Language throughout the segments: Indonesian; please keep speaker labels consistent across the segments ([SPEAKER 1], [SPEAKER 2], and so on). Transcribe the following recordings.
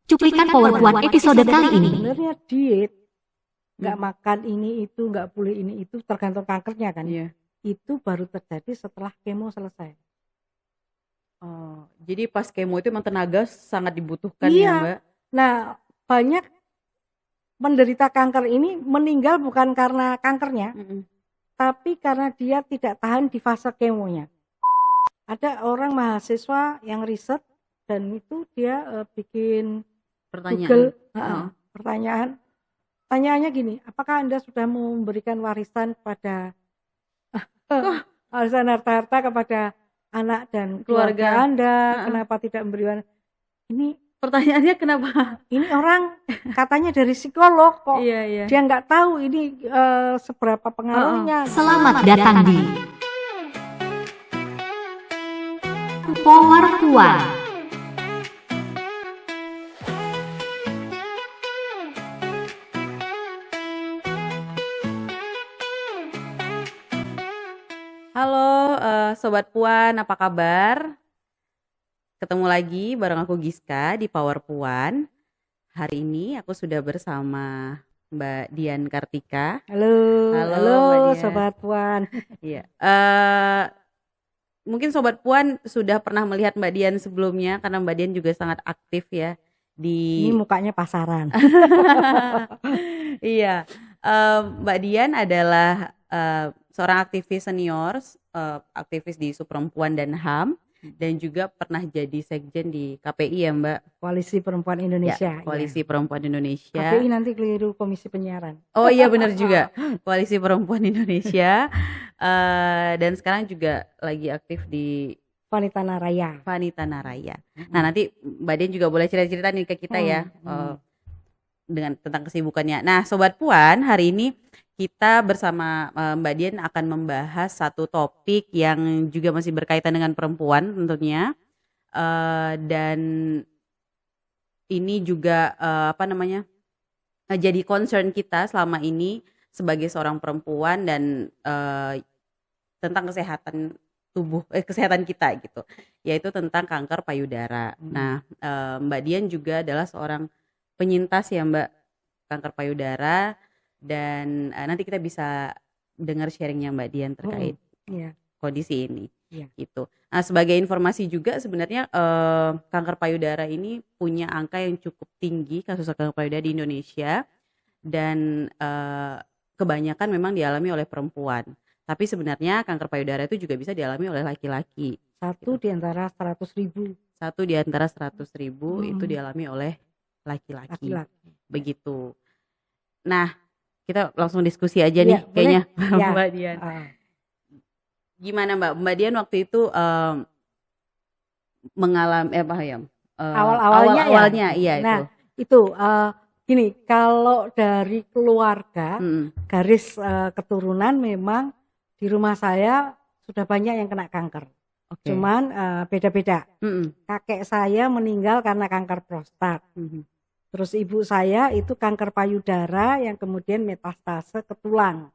[SPEAKER 1] Cuplikan PowerPoint episode kali ini.
[SPEAKER 2] Sebenarnya diet, nggak makan ini itu, nggak boleh ini itu, tergantung kankernya kan.
[SPEAKER 3] Iya.
[SPEAKER 2] Itu baru terjadi setelah kemo selesai.
[SPEAKER 3] Oh, jadi pas kemo itu emang tenaga sangat dibutuhkan
[SPEAKER 2] Iya.
[SPEAKER 3] ya Mbak?
[SPEAKER 2] Nah, banyak penderita kanker ini meninggal bukan karena kankernya, tapi karena dia tidak tahan di fase kemonya. Ada orang mahasiswa yang riset dan itu dia bikin Google pertanyaan. Pertanyaannya gini, apakah Anda sudah memberikan warisan pada warisan harta-harta kepada anak dan keluarga Anda? Kenapa tidak memberi warisan? Ini
[SPEAKER 3] pertanyaannya kenapa?
[SPEAKER 2] Ini orang katanya dari psikolog kok.
[SPEAKER 3] Iya.
[SPEAKER 2] Dia nggak tahu ini seberapa pengaruhnya.
[SPEAKER 1] Selamat datang di PowerPoint.
[SPEAKER 3] Halo Sobat Puan, apa kabar? Ketemu lagi bareng aku Giska di PowerPoint. Hari ini aku sudah bersama Mbak Dian Kartika.
[SPEAKER 2] Halo
[SPEAKER 3] Mbak Dian.
[SPEAKER 2] Sobat Puan.
[SPEAKER 3] Iya. Mungkin Sobat Puan sudah pernah melihat Mbak Dian sebelumnya karena Mbak Dian juga sangat aktif ya di.
[SPEAKER 2] Ini mukanya pasaran.
[SPEAKER 3] Iya. Mbak Dian adalah seorang aktivis senior, aktivis di isu perempuan dan HAM, dan juga pernah jadi sekjen di KPI ya Mbak?
[SPEAKER 2] Koalisi Perempuan Indonesia.
[SPEAKER 3] Ya, Koalisi Perempuan Indonesia.
[SPEAKER 2] KPI nanti keliru Komisi Penyiaran.
[SPEAKER 3] Oh iya benar juga, Koalisi Perempuan Indonesia. Dan sekarang juga lagi aktif di
[SPEAKER 2] Vanita Naraya.
[SPEAKER 3] Nah nanti Mbak Dian juga boleh cerita-cerita nih ke kita ya, dengan tentang kesibukannya. Nah Sobat Puan, hari ini kita bersama Mbak Dian akan membahas satu topik yang juga masih berkaitan dengan perempuan tentunya, dan ini juga jadi concern kita selama ini sebagai seorang perempuan dan tentang kesehatan tubuh, kesehatan kita gitu, yaitu tentang kanker payudara. Nah Mbak Dian juga adalah seorang penyintas ya Mbak kanker payudara. Dan nanti kita bisa dengar sharingnya Mbak Dian terkait kondisi ini, gitu. Nah sebagai informasi juga sebenarnya kanker payudara ini punya angka yang cukup tinggi kasus kanker payudara di Indonesia dan kebanyakan memang dialami oleh perempuan. Tapi sebenarnya kanker payudara itu juga bisa dialami oleh laki-laki.
[SPEAKER 2] Satu di antara 100.000.
[SPEAKER 3] Satu di antara 100.000 itu dialami oleh laki-laki. Begitu. Nah kita langsung diskusi aja nih kayaknya Mbak Dian. Gimana Mbak Dian waktu itu mengalami awalnya iya
[SPEAKER 2] nah, itu gini, kalau dari keluarga garis keturunan memang di rumah saya sudah banyak yang kena kanker. Cuman beda-beda. Kakek saya meninggal karena kanker prostat. Terus ibu saya itu kanker payudara yang kemudian metastase ke tulang.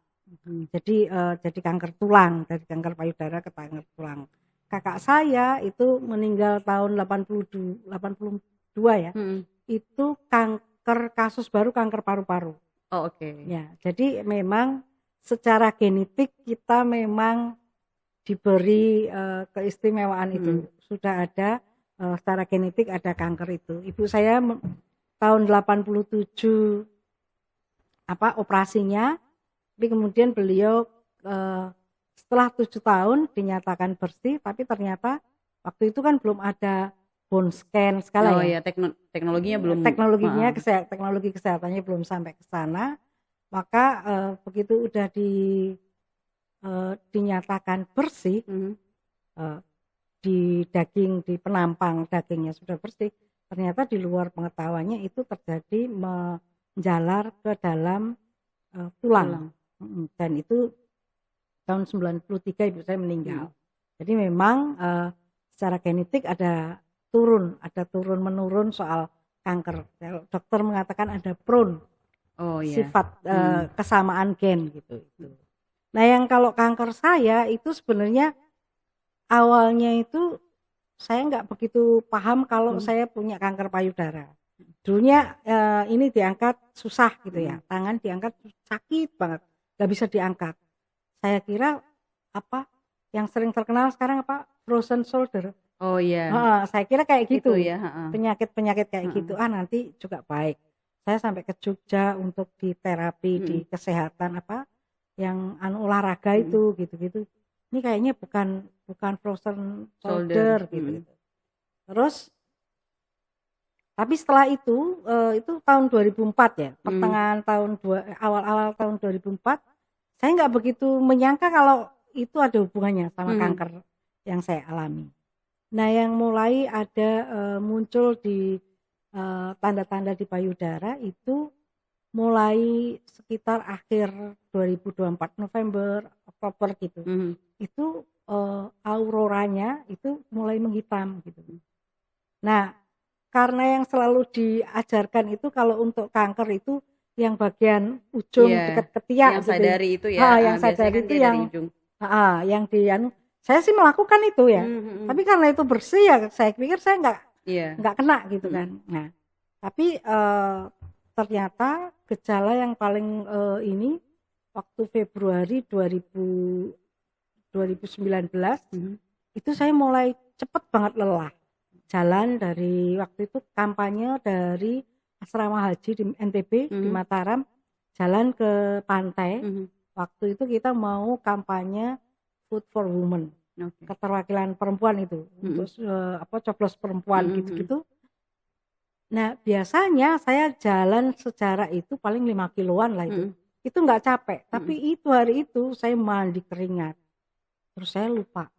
[SPEAKER 2] Jadi kanker tulang, dari kanker payudara ke kanker tulang. Kakak saya itu meninggal tahun 82 ya. Itu kasus baru kanker paru-paru.
[SPEAKER 3] Oh, oke.
[SPEAKER 2] Ya, jadi memang secara genetik kita memang diberi keistimewaan itu. Sudah ada secara genetik ada kanker itu. Ibu saya tahun 87 operasinya, tapi kemudian beliau setelah 7 tahun dinyatakan bersih, tapi ternyata waktu itu kan belum ada bone scan skala
[SPEAKER 3] teknologinya belum.
[SPEAKER 2] Teknologi kesehatannya belum sampai ke sana, maka begitu udah dinyatakan bersih, di penampang dagingnya sudah bersih. Ternyata di luar pengetahuannya itu terjadi menjalar ke dalam tulang. Dan itu tahun 93 ibu saya meninggal. Jadi memang secara genetik ada turun menurun soal kanker. Dokter mengatakan ada prone sifat kesamaan gen gitu. Nah yang kalau kanker saya itu sebenarnya awalnya itu saya nggak begitu paham kalau saya punya kanker payudara. Dulunya ini diangkat susah gitu ya, tangan diangkat sakit banget, nggak bisa diangkat. Saya kira apa yang sering terkenal sekarang apa frozen shoulder.
[SPEAKER 3] Oh iya,
[SPEAKER 2] Saya kira kayak
[SPEAKER 3] itu
[SPEAKER 2] gitu,
[SPEAKER 3] ya.
[SPEAKER 2] penyakit kayak gitu. Nanti juga baik. Saya sampai ke Jogja untuk di terapi di kesehatan apa yang olahraga itu gitu-gitu. Ini kayaknya bukan frozen shoulder gitu. Terus tapi setelah itu tahun 2004 ya, pertengahan tahun awal-awal tahun 2004, saya nggak begitu menyangka kalau itu ada hubungannya sama kanker yang saya alami. Nah, yang mulai ada muncul di tanda-tanda di payudara itu mulai sekitar akhir 2024 November, Oktober gitu. Itu auroranya itu mulai menghitam gitu. Nah, karena yang selalu diajarkan itu kalau untuk kanker itu yang bagian ujung dekat ketiak
[SPEAKER 3] yang
[SPEAKER 2] gitu.
[SPEAKER 3] sadari itu ya.
[SPEAKER 2] Yang sadari
[SPEAKER 3] kan
[SPEAKER 2] itu yang saya sih melakukan itu ya. Tapi karena itu bersih ya saya pikir saya nggak kena gitu kan. Nah, tapi ternyata gejala yang paling ini waktu Februari 2019 itu saya mulai cepet banget lelah. Jalan dari waktu itu kampanye dari asrama haji di NTB di Mataram, jalan ke pantai. Waktu itu kita mau kampanye Food for Women, keterwakilan perempuan itu untuk coblos perempuan gitu-gitu. Nah, biasanya saya jalan sejarah itu paling 5 kiloan lah itu. Itu nggak capek, tapi itu hari itu saya mandi keringat. Terus saya lupa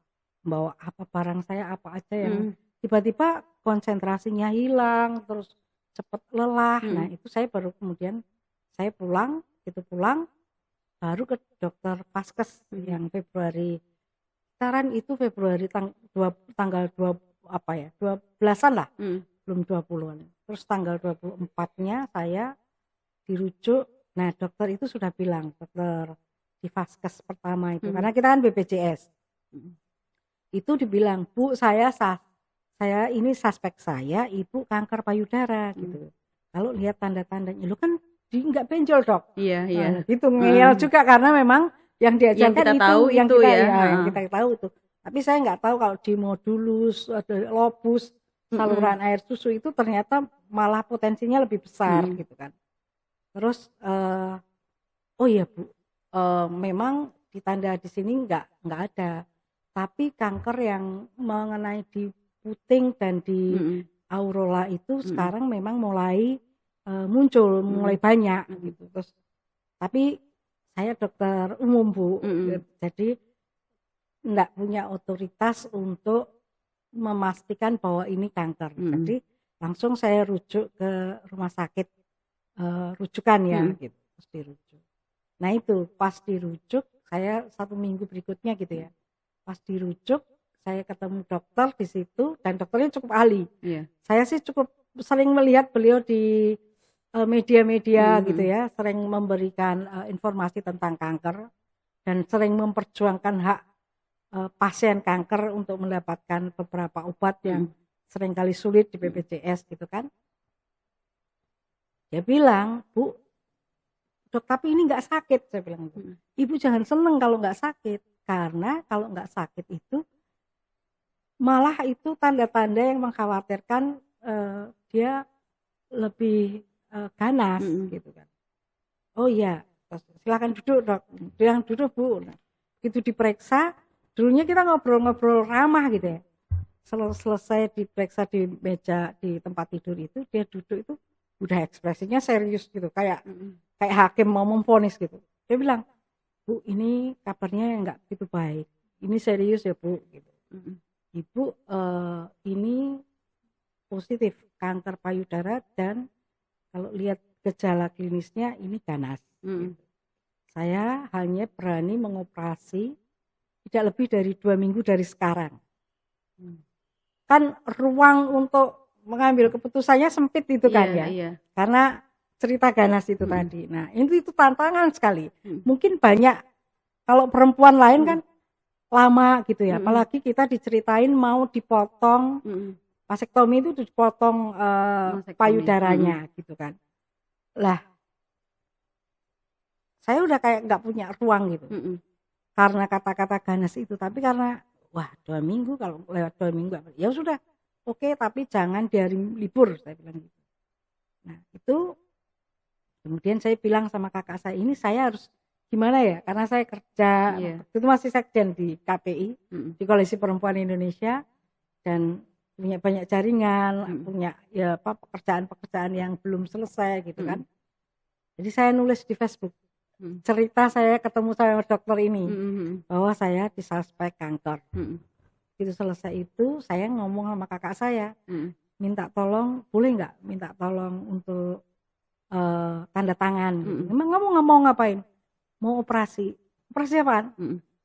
[SPEAKER 2] bawa apa barang saya apa aja yang tiba-tiba konsentrasinya hilang, terus cepet lelah. Nah, itu saya baru kemudian saya pulang baru ke dokter Vaskes yang Februari. Sekarang itu Februari tanggal 12-an lah. Belum 20-an. Terus tanggal 24-nya saya dirujuk. Nah, dokter itu sudah bilang, dokter di Vaskes pertama itu, karena kita kan BPJS. Itu dibilang, Bu, saya ini suspek saya ibu kanker payudara gitu. Kalau lihat tanda-tandanya, lu kan nggak benjol dok.
[SPEAKER 3] Iya.
[SPEAKER 2] Gitu ngeyel juga karena memang yang diajarkan yang kita tahu itu. Tapi saya nggak tahu kalau di modulus, ada lobus, saluran air susu itu ternyata malah potensinya lebih besar gitu kan. Terus oh iya Bu, memang di tanda di sini nggak ada. Tapi kanker yang mengenai di puting dan di aurola itu sekarang memang mulai muncul, mulai banyak gitu. Terus tapi saya dokter umum Bu, jadi enggak punya otoritas untuk memastikan bahwa ini kanker. Jadi langsung saya rujuk ke rumah sakit rujukan ya gitu, terus dirujuk. Nah itu pas dirujuk saya 1 minggu berikutnya gitu ya, pas dirujuk saya ketemu dokter di situ dan dokternya cukup ahli. Saya sih cukup sering melihat beliau di media-media gitu ya, sering memberikan informasi tentang kanker dan sering memperjuangkan hak pasien kanker untuk mendapatkan beberapa obat yang seringkali sulit di BPJS gitu kan. Dia bilang, Bu, dok tapi ini nggak sakit, saya bilang. Ibu jangan seneng kalau nggak sakit, karena kalau nggak sakit itu malah itu tanda-tanda yang mengkhawatirkan dia lebih ganas gitu kan. Oh iya, silakan duduk dok. Dia duduk Bu. Nah, itu diperiksa, dulunya kita ngobrol-ngobrol ramah gitu ya. Selesai diperiksa di meja di tempat tidur itu, dia duduk itu udah ekspresinya serius gitu, kayak hakim mau memvonis gitu. Dia bilang, Bu ini kabarnya nggak begitu baik, ini serius ya Bu gitu. Ibu ini positif kanker payudara dan kalau lihat gejala klinisnya ini ganas. Gitu. Saya hanya berani mengoperasi tidak lebih dari 2 minggu dari sekarang. Kan ruang untuk mengambil keputusannya sempit itu kan ya. Karena cerita ganas itu tadi. Nah itu tantangan sekali. Mungkin banyak kalau perempuan lain kan lama gitu ya, apalagi kita diceritain mau dipotong vasektomi itu dipotong
[SPEAKER 3] Vasektomi.
[SPEAKER 2] payudaranya gitu kan. Lah, saya udah kayak nggak punya ruang gitu. Karena kata-kata ganas itu, tapi karena wah 2 minggu, kalau lewat 2 minggu ya sudah oke, tapi jangan di hari libur, saya bilang gitu. Nah itu kemudian saya bilang sama kakak saya, ini saya harus gimana ya, karena saya kerja itu masih sekjen di KPI, di Koalisi Perempuan Indonesia, dan punya banyak jaringan, punya ya apa pekerjaan-pekerjaan yang belum selesai gitu kan. Jadi saya nulis di Facebook cerita saya ketemu sama dokter ini, bahwa saya disuspek kanker. Itu selesai itu saya ngomong sama kakak saya, minta tolong, boleh nggak minta tolong untuk tanda tangan. Memang kamu nggak mau ngapain? Mau operasi apaan?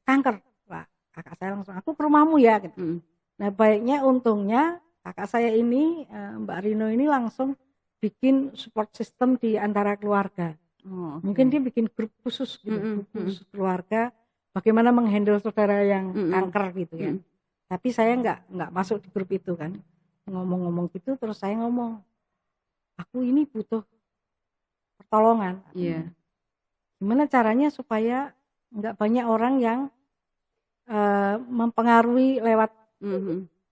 [SPEAKER 2] Kanker. Wah, kakak saya langsung, aku ke rumahmu ya gitu. Nah baiknya untungnya kakak saya ini Mbak Rino ini langsung bikin support system di antara keluarga. Mungkin dia bikin grup khusus gitu, grup khusus keluarga, bagaimana menghandle saudara yang kanker gitu ya. Tapi saya nggak masuk di grup itu kan. Ngomong-ngomong gitu, terus saya ngomong, aku ini butuh pertolongan. Gimana caranya supaya nggak banyak orang yang mempengaruhi lewat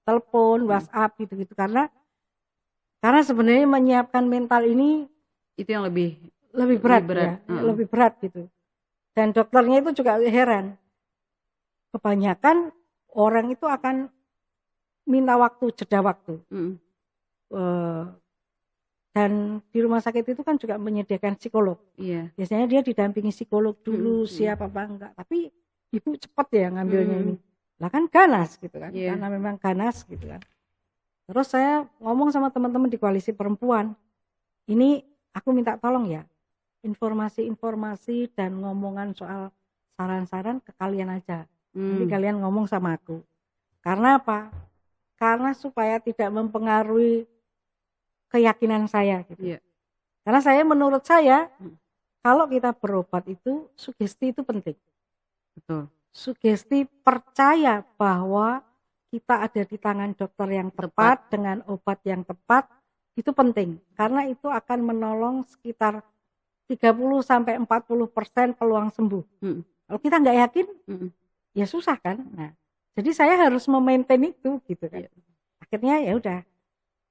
[SPEAKER 2] telepon, WhatsApp gitu-gitu, karena sebenarnya menyiapkan mental ini itu yang lebih berat ya, lebih berat gitu. Dan dokternya itu juga heran, kebanyakan orang itu akan minta waktu, jeda waktu. Dan di rumah sakit itu kan juga menyediakan psikolog. Biasanya dia didampingi psikolog dulu, siap apa enggak. Tapi ibu cepat ya ngambilnya ini. Lah kan ganas gitu kan, karena memang ganas gitu kan. Terus saya ngomong sama teman-teman di Koalisi Perempuan, ini aku minta tolong ya, informasi-informasi dan ngomongan soal saran-saran ke kalian aja. Nanti kalian ngomong sama aku. Karena apa? Karena supaya tidak mempengaruhi keyakinan saya gitu. Karena menurut saya kalau kita berobat itu sugesti itu penting. Betul. Sugesti percaya bahwa kita ada di tangan dokter yang tepat dengan obat yang tepat itu penting, karena itu akan menolong sekitar 30-40% peluang sembuh. Kalau kita nggak yakin, ya susah kan. Nah, jadi saya harus memaintain itu gitu kan. Akhirnya ya udah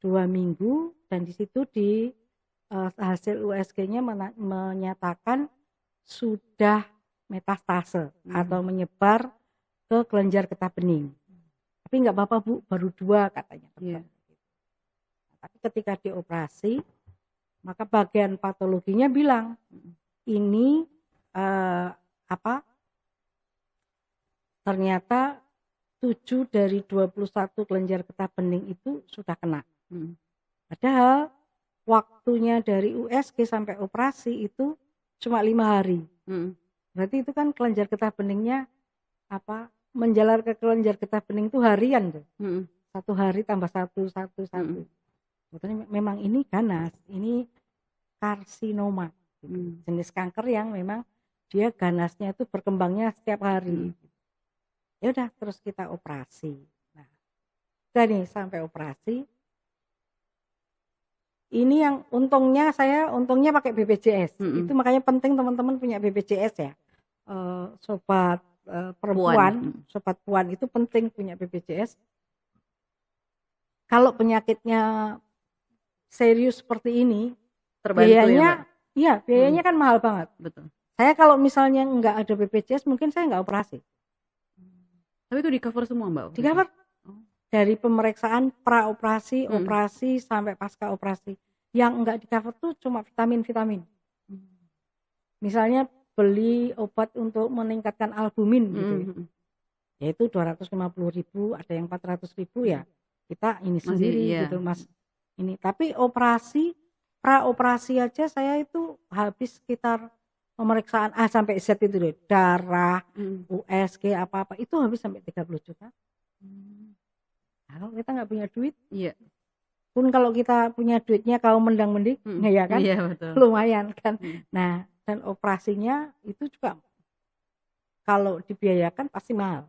[SPEAKER 2] 2 minggu, dan di situ di hasil USG-nya menyatakan sudah metastase atau menyebar ke kelenjar getah bening. Tapi nggak apa-apa Bu, baru 2 katanya. Tapi ketika dioperasi, maka bagian patologinya bilang ini ternyata 7 dari 21 kelenjar getah bening itu sudah kena. Padahal waktunya dari USG sampai operasi itu cuma 5 hari. Berarti itu kan kelenjar getah beningnya menjalar ke kelenjar getah bening itu harian tuh. 1 hari tambah 1. Sebetulnya memang ini ganas, ini karsinoma, jenis kanker yang memang dia ganasnya itu berkembangnya setiap hari. Ya udah, terus kita operasi. Nah, udah nih sampai operasi. Ini yang untungnya pakai BPJS. Itu makanya penting teman-teman punya BPJS ya. Sobat perempuan, sobat puan itu penting punya BPJS. Kalau penyakitnya serius seperti ini, biayanya biayanya kan mahal banget. Betul. Saya kalau misalnya nggak ada BPJS, mungkin saya nggak operasi.
[SPEAKER 3] Tapi itu di cover semua Mbak?
[SPEAKER 2] Di cover. Dari pemeriksaan pra-operasi, operasi sampai pasca operasi. Yang enggak di cover tuh cuma vitamin-vitamin. Misalnya beli obat untuk meningkatkan albumin gitu ya. Yaitu 250.000, ada yang 400.000 ya. Kita ini sendiri gitu Mas. Ini tapi pra-operasi aja saya itu habis sekitar pemeriksaan A sampai Z itu deh, darah, USG apa-apa itu habis sampai 30 juta. Kalau kita nggak punya duit, pun kalau kita punya duitnya kalau mendang-mendik, ya kan, betul. Lumayan kan. Nah, dan operasinya itu juga kalau dibiayakan pasti mahal.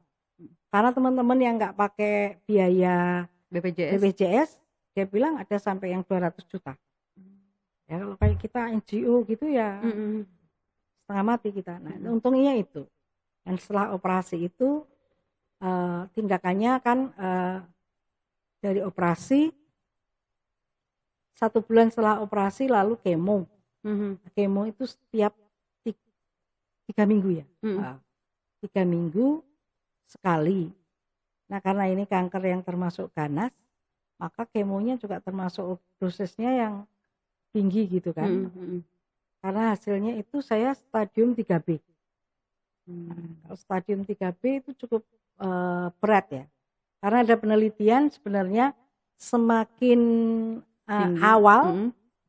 [SPEAKER 2] Karena teman-teman yang nggak pakai biaya
[SPEAKER 3] BPJS.
[SPEAKER 2] BPJS dia bilang ada sampai yang 200 juta. Ya kalau kayak kita NGO gitu ya setengah mati kita. Nah, untungnya itu. Dan setelah operasi itu tindakannya kan dari operasi 1 bulan setelah operasi lalu kemo. Kemo itu setiap 3 minggu ya. 3 minggu sekali. Nah karena ini kanker yang termasuk ganas, maka kemonya juga termasuk dosisnya yang tinggi gitu kan. Karena hasilnya itu saya stadium 3B. Kalau stadium 3B itu cukup berat ya. Karena ada penelitian sebenarnya semakin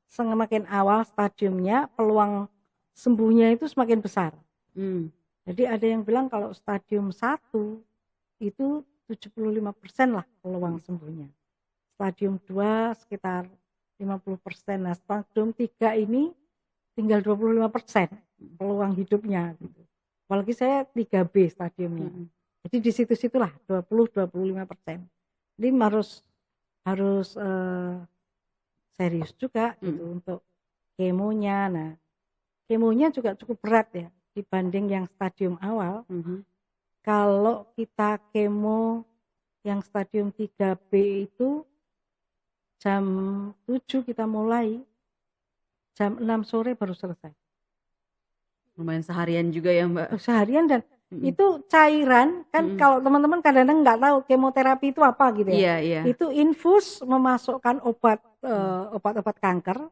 [SPEAKER 2] semakin awal stadiumnya, peluang sembuhnya itu semakin besar. Jadi ada yang bilang kalau stadium 1 itu 75% lah peluang sembuhnya. Stadium 2 sekitar 50%. Nah stadium 3 ini tinggal 25% peluang hidupnya gitu. Apalagi saya 3B stadiumnya. Jadi di situ-situlah 20-25%. Jadi harus serius juga gitu untuk kemonya. Nah, kemonya juga cukup berat ya dibanding yang stadium awal. Kalau kita kemo yang stadium 3B itu jam 7 kita mulai, jam 6 sore baru selesai.
[SPEAKER 3] Lumayan seharian juga ya Mbak.
[SPEAKER 2] Seharian dan itu cairan kan kalau teman-teman kadang-kadang nggak tahu kemoterapi itu apa gitu ya. Itu infus memasukkan obat-obat kanker.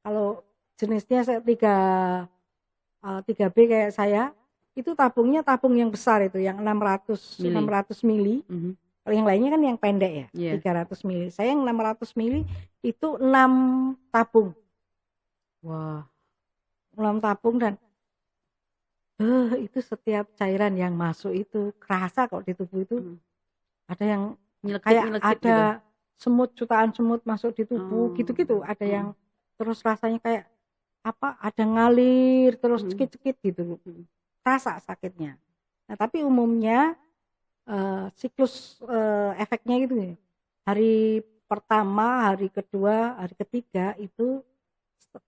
[SPEAKER 2] Kalau jenisnya 3B kayak saya, itu tabungnya tabung yang besar itu yang 600 mili. Kalau yang lainnya kan yang pendek ya, 300 mili. Saya yang 600 mili itu 6 tabung.
[SPEAKER 3] Wah.
[SPEAKER 2] 6 tabung dan itu setiap cairan yang masuk itu kerasa kok di tubuh itu. Ada yang kayak ada gitu. Semut, jutaan semut masuk di tubuh gitu-gitu. Ada yang terus rasanya kayak apa? Ada ngalir terus cekit-cekit gitu. Rasa sakitnya. Nah, tapi umumnya siklus efeknya gitu ya. Hari pertama, hari kedua, hari ketiga itu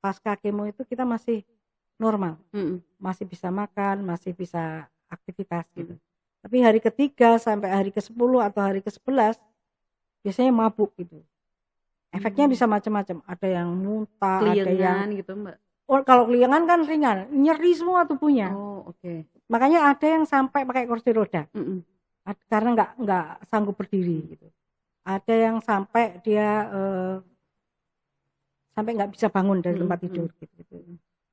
[SPEAKER 2] pasca kemo itu kita masih normal. Masih bisa makan, masih bisa aktivitas gitu. Tapi hari ketiga sampai hari ke-10 atau hari ke-11 biasanya mabuk gitu. Efeknya bisa macam-macam. Ada yang muntah, ada yang
[SPEAKER 3] gitu Mbak.
[SPEAKER 2] Oh, kalau keliangan kan ringan, nyeri semua tubuhnya.
[SPEAKER 3] Oh, oke.
[SPEAKER 2] Makanya ada yang sampai pakai kursi roda. Karena nggak sanggup berdiri gitu. Ada yang sampai dia sampai nggak bisa bangun dari tempat tidur gitu.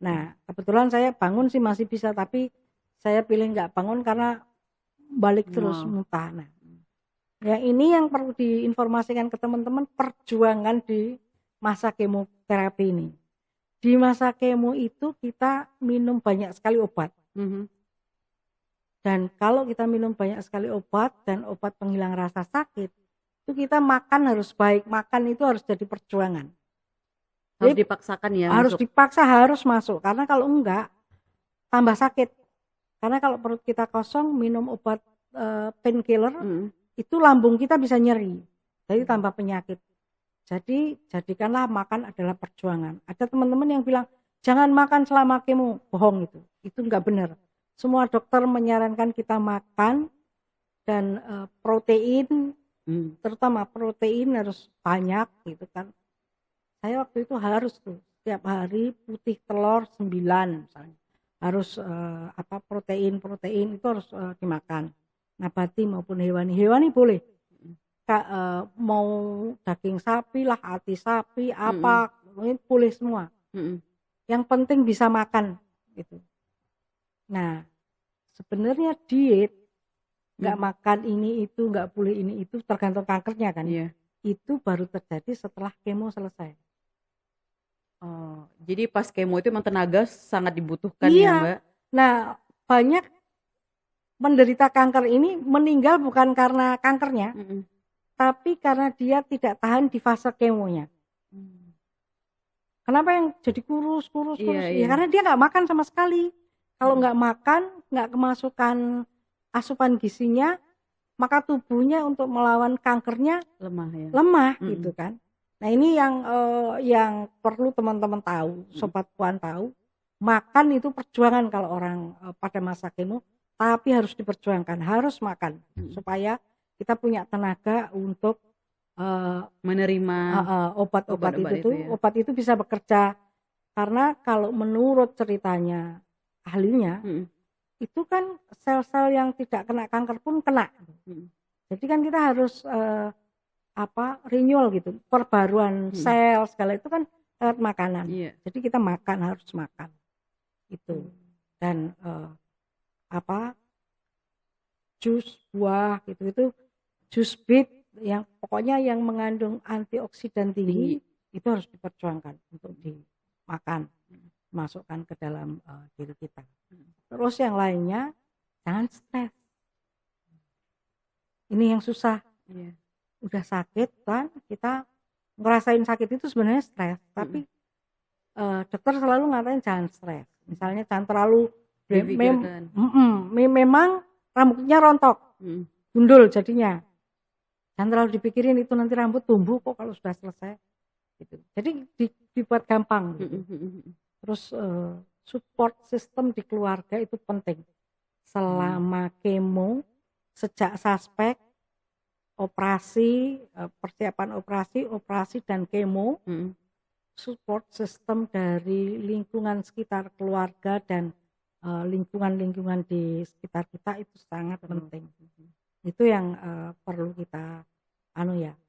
[SPEAKER 2] Nah, kebetulan saya bangun sih masih bisa, tapi saya pilih nggak bangun karena balik terus muntah. Nah, ya ini yang perlu diinformasikan ke teman-teman perjuangan di masa kemoterapi ini. Di masa kemo itu kita minum banyak sekali obat. Dan kalau kita minum banyak sekali obat dan obat penghilang rasa sakit, itu kita makan harus baik. Makan itu harus jadi perjuangan.
[SPEAKER 3] Harus dipaksakan ya.
[SPEAKER 2] Harus dipaksa, harus masuk. Karena kalau enggak, tambah sakit. Karena kalau perut kita kosong, minum obat painkiller, itu lambung kita bisa nyeri. Jadi tambah penyakit. Jadi jadikanlah makan adalah perjuangan. Ada teman-teman yang bilang, jangan makan selama kemo. Bohong itu. Itu enggak benar. Semua dokter menyarankan kita makan dan protein, terutama protein harus banyak gitu kan. Saya waktu itu harus tuh setiap hari putih telur 9 misalnya. Harus protein itu harus dimakan. Nabati maupun hewani. Hewani boleh. Mau daging sapi lah, hati sapi, apa boleh semua. Yang penting bisa makan gitu. Nah, sebenarnya diet nggak makan ini itu, nggak boleh ini itu, tergantung kankernya kan. Itu baru terjadi setelah kemo selesai.
[SPEAKER 3] Oh, jadi pas kemo itu memang tenaga sangat dibutuhkan ya Mbak.
[SPEAKER 2] Nah, banyak penderita kanker ini meninggal bukan karena kankernya, tapi karena dia tidak tahan di fase kemonya. Kenapa yang jadi kurus? Ya, karena dia nggak makan sama sekali. Kalau nggak makan, nggak kemasukan asupan gizinya, maka tubuhnya untuk melawan kankernya
[SPEAKER 3] lemah ya.
[SPEAKER 2] lemah gitu kan. Nah ini yang perlu teman-teman tahu, Sobat Puan tahu, makan itu perjuangan kalau orang pada masa kemo, tapi harus diperjuangkan, harus makan supaya kita punya tenaga untuk
[SPEAKER 3] menerima
[SPEAKER 2] obat-obat itu
[SPEAKER 3] ya.
[SPEAKER 2] Obat itu bisa bekerja, karena kalau menurut ceritanya ahlinya itu kan sel-sel yang tidak kena kanker pun kena. Jadi kan kita harus renewal gitu, perbaruan sel segala itu kan lewat makanan. Jadi kita harus makan itu. Dan jus buah gitu, itu jus beet yang pokoknya yang mengandung antioksidan tinggi itu harus diperjuangkan untuk dimakan, masukkan ke dalam diri kita. Terus yang lainnya jangan stres. Ini yang susah. Udah sakit kan, kita ngerasain sakit itu sebenarnya stres, tapi dokter selalu ngatain jangan stres. Misalnya jangan terlalu memang rambutnya rontok, gundul jadinya. Jangan terlalu dipikirin itu nanti rambut tumbuh kok kalau sudah selesai. Gitu. Jadi dibuat gampang. Gitu. Terus support system di keluarga itu penting. Selama kemo, sejak suspek, operasi, persiapan operasi dan kemo, support system dari lingkungan sekitar keluarga dan lingkungan-lingkungan di sekitar kita itu sangat penting. Itu yang perlu kita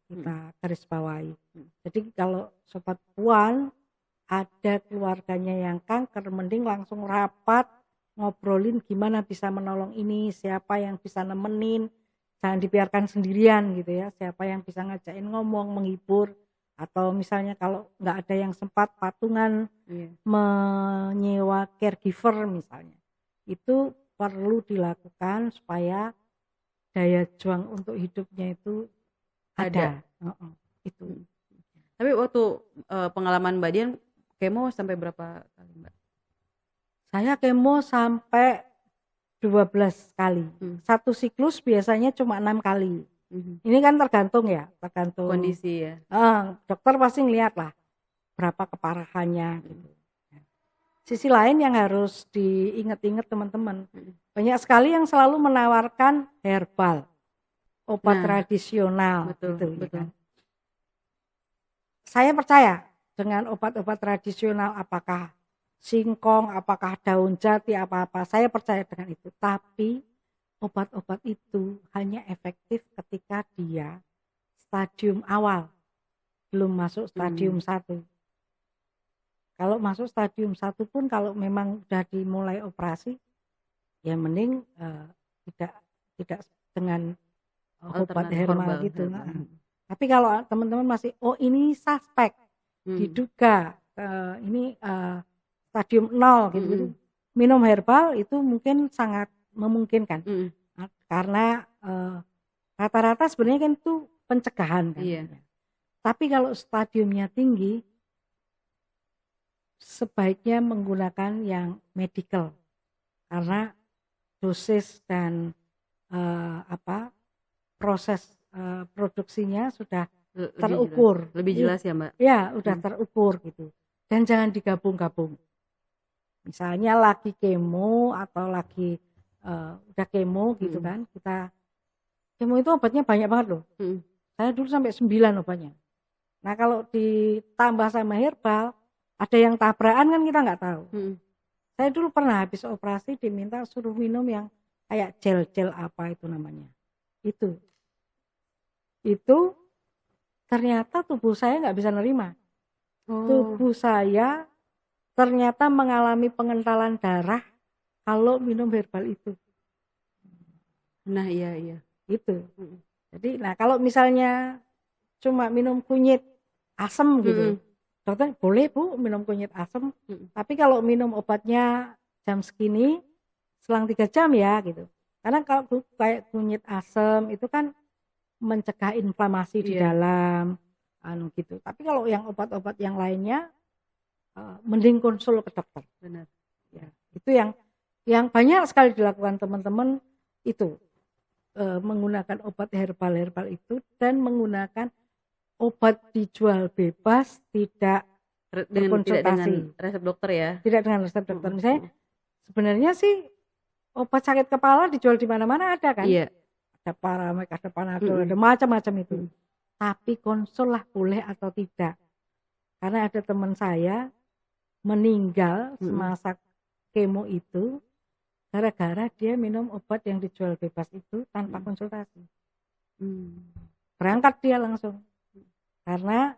[SPEAKER 2] kita garis bawahi. Jadi kalau Sobat Puan ada keluarganya yang kanker, mending langsung rapat ngobrolin gimana bisa menolong ini, siapa yang bisa nemenin, jangan dibiarkan sendirian gitu ya, siapa yang bisa ngajakin ngomong, menghibur, atau misalnya kalau nggak ada yang sempat patungan menyewa caregiver misalnya, itu perlu dilakukan supaya daya juang untuk hidupnya itu ada. Itu.
[SPEAKER 3] Tapi waktu pengalaman Mbak Dian kemo sampai berapa kali, Mbak?
[SPEAKER 2] Saya kemo sampai 12 kali. Satu siklus biasanya cuma 6 kali. Ini kan tergantung
[SPEAKER 3] kondisi ya.
[SPEAKER 2] Dokter pasti ngeliat lah berapa keparahannya gitu. Sisi lain yang harus diingat-ingat teman-teman, banyak sekali yang selalu menawarkan herbal, obat tradisional. Betul. Kan? Saya percaya dengan obat-obat tradisional, apakah singkong, apakah daun jati, apa-apa, saya percaya dengan itu. Tapi obat-obat itu hanya efektif ketika dia stadium awal, belum masuk stadium 1. Kalau masuk stadium 1 pun kalau memang sudah dimulai operasi, ya mending tidak dengan obat herbal gitu. Tapi kalau teman-teman masih ini suspek, diduga ini stadium 0 gitu, minum herbal itu mungkin sangat memungkinkan. Karena rata-rata sebenarnya kan itu pencegahan kan. Tapi kalau stadiumnya tinggi, sebaiknya menggunakan yang medical, karena dosis dan proses produksinya sudah terukur.
[SPEAKER 3] Lebih jelas ya, Mbak?
[SPEAKER 2] Ya, udah terukur gitu. Dan jangan digabung-gabung. Misalnya lagi kemo atau lagi udah kemo gitu kan, kita kemo itu obatnya banyak banget loh. Saya dulu sampai 9 obatnya. Nah kalau ditambah sama herbal, ada yang tabrakan kan kita nggak tahu. Saya dulu pernah habis operasi diminta suruh minum yang kayak gel-gel apa itu namanya. Itu ternyata tubuh saya nggak bisa nerima. Tubuh saya ternyata mengalami pengentalan darah kalau minum herbal itu.
[SPEAKER 3] Nah iya.
[SPEAKER 2] Itu. Jadi kalau misalnya cuma minum kunyit asam gitu, dokter boleh Bu minum kunyit asam, tapi kalau minum obatnya jam segini selang 3 jam ya gitu. Karena kalau kayak kunyit asam itu kan mencegah inflamasi di dalam gitu. Tapi kalau yang obat-obat yang lainnya mending konsul ke dokter.
[SPEAKER 3] Benar.
[SPEAKER 2] Ya, itu yang banyak sekali dilakukan teman-teman itu. menggunakan obat herbal itu dan menggunakan obat dijual bebas tidak
[SPEAKER 3] Tidak dengan
[SPEAKER 2] berkonsultasi.
[SPEAKER 3] resep dokter ya.
[SPEAKER 2] Tidak dengan resep dokter.
[SPEAKER 3] Mm,
[SPEAKER 2] Misalnya
[SPEAKER 3] mm.
[SPEAKER 2] sebenarnya sih obat sakit kepala dijual di mana-mana ada kan?
[SPEAKER 3] Iya.
[SPEAKER 2] Ada Paramek, ada Panadol,
[SPEAKER 3] Mm-mm.
[SPEAKER 2] ada macam-macam itu.
[SPEAKER 3] Mm.
[SPEAKER 2] Tapi konsul lah boleh atau tidak. Karena ada teman saya meninggal semasa kemo itu gara-gara dia minum obat yang dijual bebas itu tanpa konsultasi. Berangkat dia langsung. Karena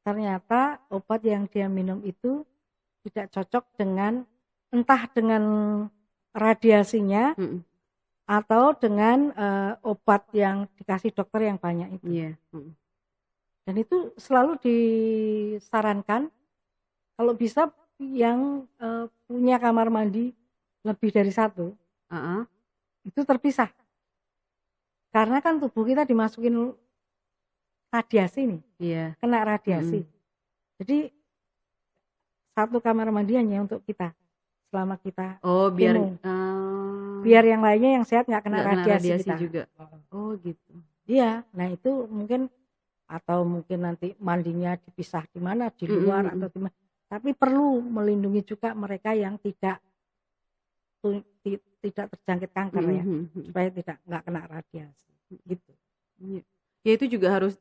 [SPEAKER 2] ternyata obat yang dia minum itu tidak cocok dengan entah dengan radiasinya atau dengan obat yang dikasih dokter yang banyak itu.
[SPEAKER 3] Iya.
[SPEAKER 2] Dan itu selalu disarankan kalau bisa yang punya kamar mandi lebih dari satu itu terpisah. Karena kan tubuh kita dimasukin radiasi nih, kena radiasi. Jadi satu kamar mandi hanya untuk kita selama kita biar yang lainnya yang sehat nggak kena radiasi kita.
[SPEAKER 3] Juga. Oh gitu.
[SPEAKER 2] Iya, nah itu mungkin atau mungkin nanti mandinya dipisah di mana, di luar atau di mana. Tapi perlu melindungi juga mereka yang tidak terjangkit kanker ya, supaya nggak kena radiasi gitu.
[SPEAKER 3] Ya itu juga harus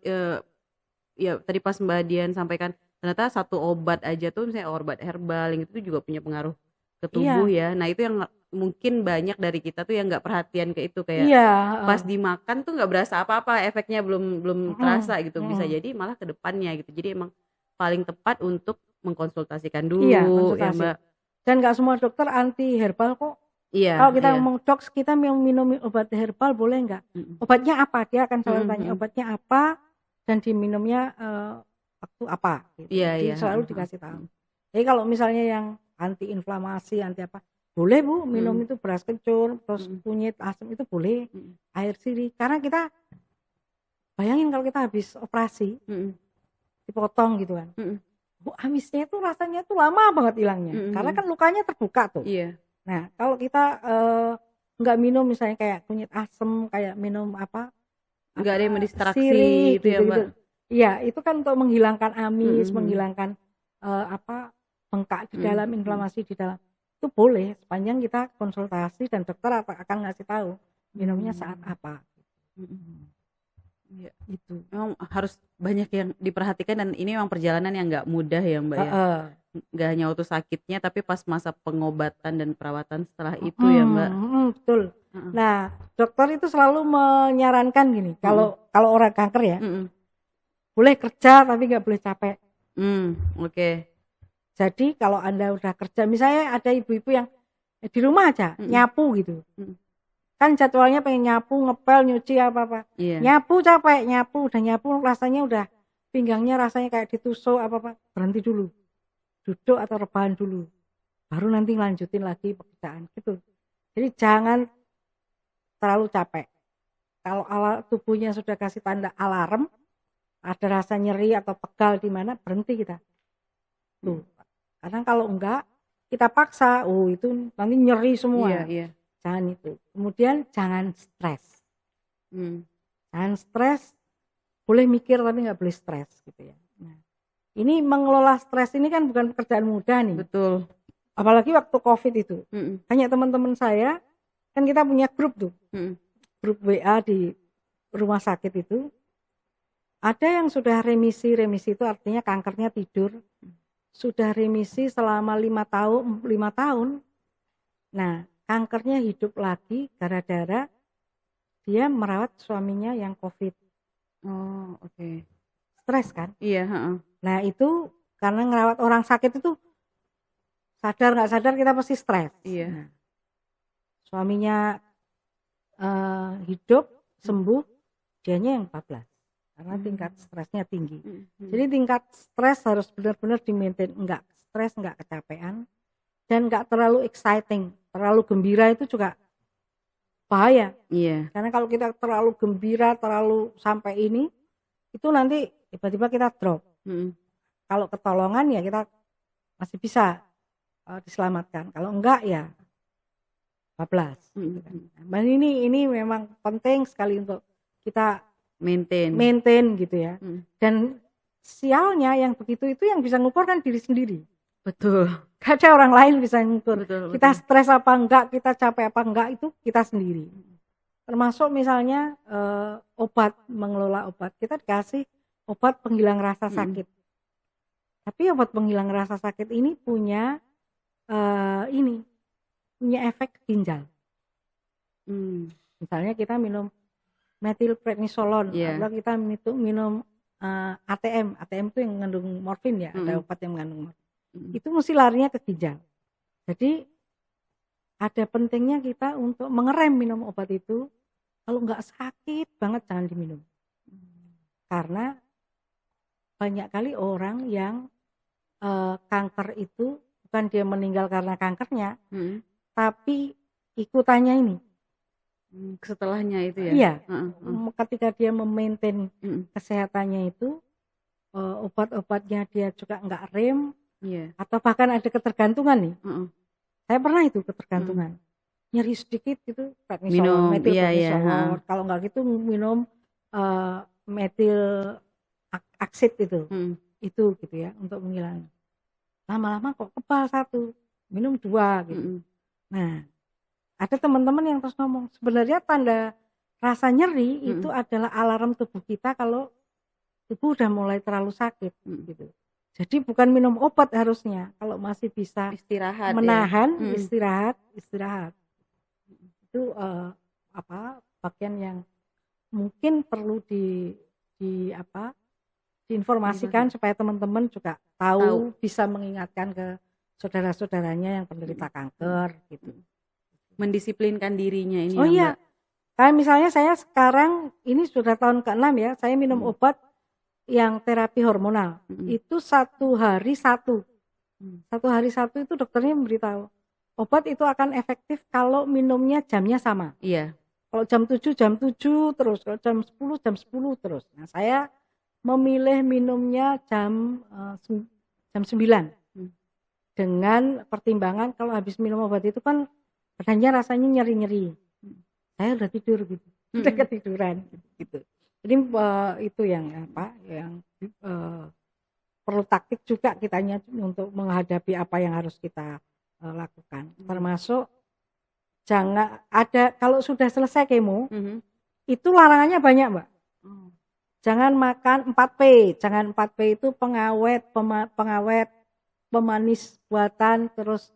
[SPEAKER 3] ya tadi pas Mbak Dian sampaikan ternyata satu obat aja tuh misalnya obat herbal yang itu juga punya pengaruh ke tubuh ya. Nah itu yang mungkin banyak dari kita tuh yang nggak perhatian ke itu kayak pas dimakan tuh nggak berasa apa-apa, efeknya belum terasa gitu. Bisa jadi malah ke depannya gitu. Jadi emang paling tepat untuk mengkonsultasikan dulu ya Mbak.
[SPEAKER 2] Dan nggak semua dokter anti herbal kok. Kalau kita ngomong dok, kita mau minum obat herbal boleh nggak? Obatnya apa? Dia akan selalu tanya obatnya apa dan diminumnya waktu apa. Gitu. Jadi selalu dikasih tahu. Jadi kalau misalnya yang anti inflamasi, anti apa, boleh Bu minum itu beras kencur, terus kunyit asam itu boleh, air sirih. Karena kita bayangin kalau kita habis operasi, dipotong gitu kan, Bu amisnya itu rasanya tuh lama banget hilangnya, karena kan lukanya terbuka tuh. Nah kalau kita nggak minum misalnya kayak kunyit asam, kayak minum apa,
[SPEAKER 3] nggak ada yang mendistraksi
[SPEAKER 2] sirih,
[SPEAKER 3] itu ya Mbak.
[SPEAKER 2] Iya itu kan untuk menghilangkan amis, menghilangkan bengkak di dalam, inflamasi di dalam. Itu boleh sepanjang kita konsultasi dan dokter akan ngasih tahu minumnya saat apa.
[SPEAKER 3] Ya, itu memang harus banyak yang diperhatikan dan ini memang perjalanan yang nggak mudah ya Mbak ya. Nggak hanya waktu sakitnya tapi pas masa pengobatan dan perawatan setelah itu ya Mbak.
[SPEAKER 2] Betul. Nah dokter itu selalu menyarankan gini, kalau orang kanker ya boleh kerja tapi nggak boleh capek.
[SPEAKER 3] Oke.
[SPEAKER 2] Jadi kalau Anda udah kerja, misalnya ada ibu-ibu yang di rumah aja nyapu gitu, kan jadwalnya pengen nyapu, ngepel, nyuci apa-apa, nyapu capek, udah nyapu rasanya udah pinggangnya rasanya kayak ditusuk apa-apa, berhenti dulu, duduk atau rebahan dulu, baru nanti lanjutin lagi pekerjaan gitu. Jadi jangan terlalu capek. Kalau tubuhnya sudah kasih tanda alarm, ada rasa nyeri atau pegal di mana, berhenti kita. Tuh. Karena kalau enggak kita paksa, itu nanti nyeri semua. Jangan itu. Kemudian jangan stres. Jangan stres, boleh mikir tapi nggak boleh stres gitu ya. Nah, ini mengelola stres ini kan bukan pekerjaan mudah nih.
[SPEAKER 3] Betul.
[SPEAKER 2] Apalagi waktu COVID itu. Banyak teman-teman saya, kan kita punya grup tuh. Grup WA di rumah sakit itu. Ada yang sudah remisi itu artinya kankernya tidur. Sudah remisi selama 5 tahun. Nah, kankernya hidup lagi gara-gara dia merawat suaminya yang COVID.
[SPEAKER 3] Oh, oke.
[SPEAKER 2] Stres kan?
[SPEAKER 3] Iya,
[SPEAKER 2] Nah, itu karena ngerawat orang sakit itu sadar nggak sadar kita pasti stres.
[SPEAKER 3] Iya.
[SPEAKER 2] Nah, suaminya hidup, sembuh, dianya yang bablas. Karena tingkat stresnya tinggi. Jadi tingkat stres harus benar-benar di-maintain, enggak stres, enggak kecapean, dan enggak terlalu exciting, terlalu gembira itu juga bahaya. Karena kalau kita terlalu gembira, terlalu sampai ini, itu nanti tiba-tiba kita drop. Kalau ketolongan ya kita masih bisa diselamatkan. Kalau enggak ya bablas. Gitu kan. Dan ini memang penting sekali untuk kita maintain gitu ya. Dan sialnya yang begitu itu yang bisa ngukur kan diri sendiri.
[SPEAKER 3] Betul.
[SPEAKER 2] Gak ada orang lain bisa ngukur.
[SPEAKER 3] Betul,
[SPEAKER 2] Kita stres apa enggak, kita capek apa enggak itu kita sendiri. Termasuk misalnya obat, mengelola obat. Kita dikasih obat penghilang rasa sakit. Tapi obat penghilang rasa sakit ini punya efek ke ginjal. Misalnya kita minum metilprednisolon atau kita minum ATM itu yang mengandung morfin ya, ada obat yang mengandung morfin. Itu mesti larinya ke ginjal. Jadi ada pentingnya kita untuk mengerem minum obat itu. Kalau nggak sakit banget jangan diminum. Karena banyak kali orang yang kanker itu bukan dia meninggal karena kankernya, tapi ikutannya ini.
[SPEAKER 3] Setelahnya itu ya?
[SPEAKER 2] Iya, ketika dia memaintain kesehatannya itu, obat-obatnya dia juga nggak rem, atau bahkan ada ketergantungan nih. Saya pernah itu ketergantungan. Nyeri sedikit gitu, prednisolon, metilprednisolon. Kalau nggak gitu minum metil aksid itu gitu ya untuk menghilangi. Lama-lama kok kebal satu, minum 2 gitu. Nah, ada teman-teman yang terus ngomong, sebenarnya tanda rasa nyeri itu adalah alarm tubuh kita kalau tubuh udah mulai terlalu sakit gitu. Jadi bukan minum obat harusnya, kalau masih bisa
[SPEAKER 3] istirahat,
[SPEAKER 2] menahan, istirahat. Itu bagian yang mungkin perlu diinformasikan supaya teman-teman juga tahu, bisa mengingatkan ke saudara-saudaranya yang penderita kanker gitu.
[SPEAKER 3] Mendisiplinkan dirinya ini.
[SPEAKER 2] Oh iya, kayak misalnya saya sekarang ini sudah tahun ke-6 ya, saya minum obat yang terapi hormonal. Itu 1 hari 1. 1 hari 1 itu dokternya memberitahu obat itu akan efektif kalau minumnya jamnya sama.
[SPEAKER 3] Iya.
[SPEAKER 2] Kalau jam 7 terus, kalau jam 10 terus. Nah, saya memilih minumnya jam 9. Dengan pertimbangan kalau habis minum obat itu kan badannya rasanya nyeri-nyeri. Saya udah tidur gitu. Udah ketiduran gitu. Jadi itu yang perlu taktik juga kitanya untuk menghadapi apa yang harus kita lakukan. Termasuk jangan ada, kalau sudah selesai kemo, itu larangannya banyak, Mbak. Jangan makan 4P. Jangan 4P itu pengawet, pemanis buatan, terus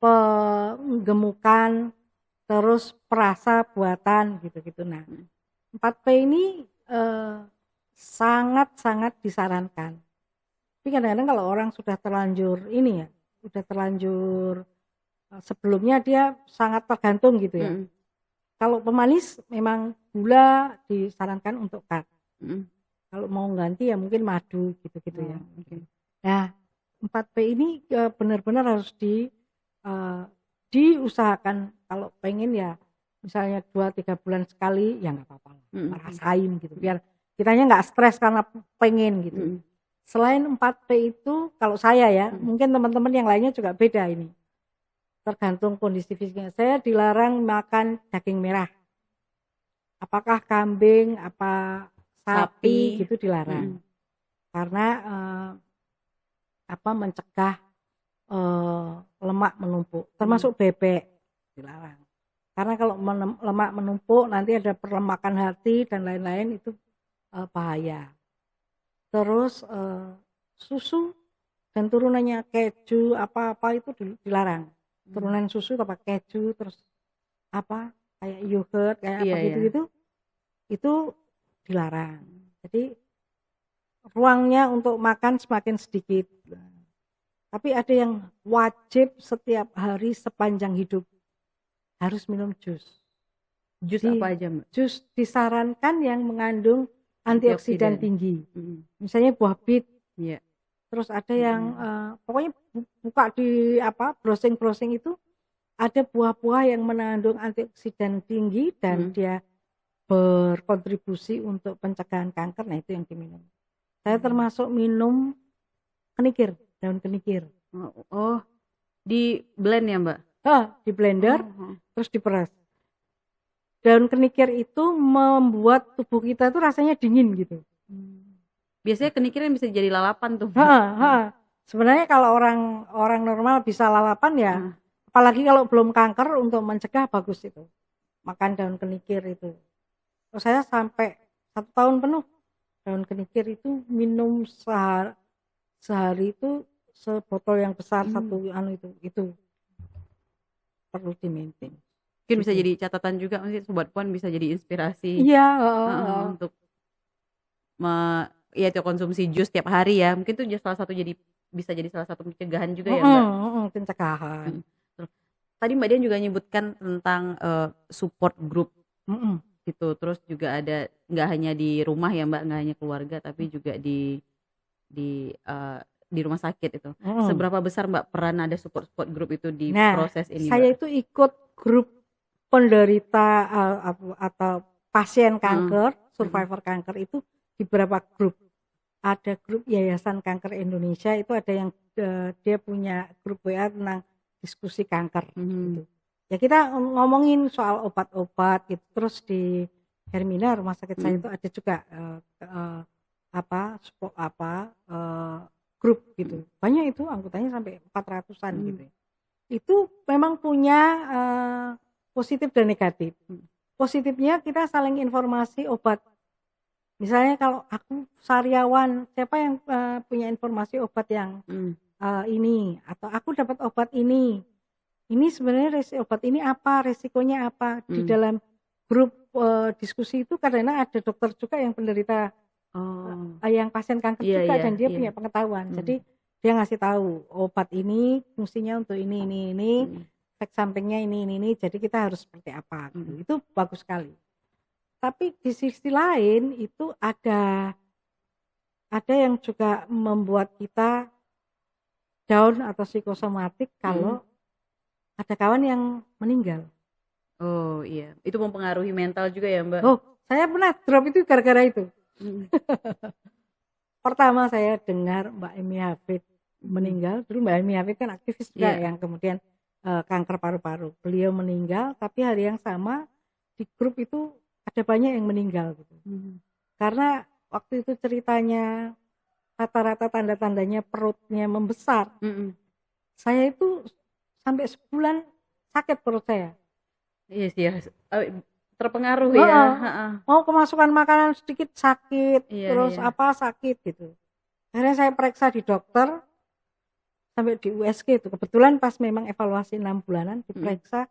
[SPEAKER 2] penggemukan, terus perasa buatan gitu-gitu. Nah, 4P ini sangat-sangat disarankan. Tapi kadang-kadang kalau orang sudah terlanjur sebelumnya dia sangat tergantung gitu ya. Kalau pemanis memang gula disarankan untuk cut. Kalau mau ganti ya mungkin madu gitu-gitu ya. Nah, 4P ini benar-benar harus diusahakan. Kalau pengen ya misalnya 2-3 bulan sekali ya nggak apa-apa, merasain gitu biar kitanya nggak stres karena pengen gitu. Selain 4P itu kalau saya ya, mungkin teman-teman yang lainnya juga beda ini. Tergantung kondisi fisiknya. Saya dilarang makan daging merah. Apakah kambing, apa sapi gitu dilarang. Karena mencegah lemak menumpuk, termasuk bebek dilarang. Karena kalau lemak menumpuk nanti ada perlemakan hati dan lain-lain, itu bahaya. Terus susu dan turunannya keju apa-apa itu dilarang. Turunan susu apa keju, terus kayak yogurt kayak gitu-gitu itu dilarang. Jadi ruangnya untuk makan semakin sedikit. Tapi ada yang wajib setiap hari sepanjang hidup harus minum jus.
[SPEAKER 3] Jus apa aja, Mbak?
[SPEAKER 2] Jus disarankan yang mengandung antioksidan tinggi. Misalnya buah bit. Terus ada yang pokoknya buka di browsing itu ada buah-buah yang mengandung antioksidan tinggi dan dia berkontribusi untuk pencegahan kanker. Nah, itu yang diminum. Saya termasuk minum kenikir, daun kenikir.
[SPEAKER 3] Oh, di blend ya, Mbak?
[SPEAKER 2] di blender
[SPEAKER 3] Oh,
[SPEAKER 2] terus diperas. Daun kenikir itu membuat tubuh kita tuh rasanya dingin gitu.
[SPEAKER 3] Biasanya kenikir bisa jadi lalapan tuh, Mbak.
[SPEAKER 2] Heeh, heeh. Sebenarnya kalau orang normal bisa lalapan ya, apalagi kalau belum kanker, untuk mencegah bagus itu. Makan daun kenikir itu. Terus saya sampai 1 tahun penuh daun kenikir itu minum sehari itu sebotol yang besar satu itu perlu di-maintain.
[SPEAKER 3] Mungkin bisa
[SPEAKER 2] Gitu.
[SPEAKER 3] jadi catatan juga, mungkin Sobat Puan bisa jadi inspirasi
[SPEAKER 2] Iya,
[SPEAKER 3] untuk ya itu konsumsi jus tiap hari ya. Mungkin itu bisa jadi salah satu pencegahan juga ya, Mbak.
[SPEAKER 2] Pencegahan.
[SPEAKER 3] Terus, tadi Mbak Dian juga nyebutkan tentang support group gitu. Terus juga ada nggak hanya di rumah ya Mbak, nggak hanya keluarga, tapi juga di rumah sakit itu. Seberapa besar Mbak peran ada support group itu di proses ini,
[SPEAKER 2] saya
[SPEAKER 3] Mbak?
[SPEAKER 2] itu ikut grup penderita atau pasien kanker, survivor kanker itu di beberapa grup. Ada grup Yayasan Kanker Indonesia, itu ada yang dia punya grup WA tentang diskusi kanker. Gitu. Ya kita ngomongin soal obat-obat gitu. Terus di Hermina rumah sakit saya itu ada juga grup gitu. Banyak itu anggotanya sampai 400-an gitu. Itu memang punya positif dan negatif. Positifnya kita saling informasi obat. Misalnya kalau aku sariawan, siapa yang punya informasi obat yang ini, atau aku dapat obat ini sebenarnya obat ini apa, resikonya apa. Di dalam grup diskusi itu karena ada dokter juga yang penderita yang pasien kanker juga, dan dia punya pengetahuan. Jadi dia ngasih tahu obat ini fungsinya untuk ini, efek sampingnya ini. Jadi kita harus seperti apa gitu. Itu bagus sekali. Tapi di sisi lain itu ada yang juga membuat kita down atau psikosomatik kalau ada kawan yang meninggal.
[SPEAKER 3] Oh iya, itu mempengaruhi mental juga ya Mbak?
[SPEAKER 2] Oh, saya pernah drop itu gara-gara itu. Pertama saya dengar Mbak Emi Hafid meninggal. Dulu Mbak Emi Hafid kan aktivis juga yang kemudian kanker paru-paru. Beliau meninggal, tapi hari yang sama di grup itu ada banyak yang meninggal gitu. Karena waktu itu ceritanya rata-rata tanda-tandanya perutnya membesar. Saya itu sampai sebulan sakit perut saya.
[SPEAKER 3] Iya sih, terpengaruh ya.
[SPEAKER 2] Mau kemasukan makanan sedikit sakit, terus sakit gitu. Akhirnya saya periksa di dokter sampai di USG itu. Kebetulan pas memang evaluasi 6 bulanan diperiksa.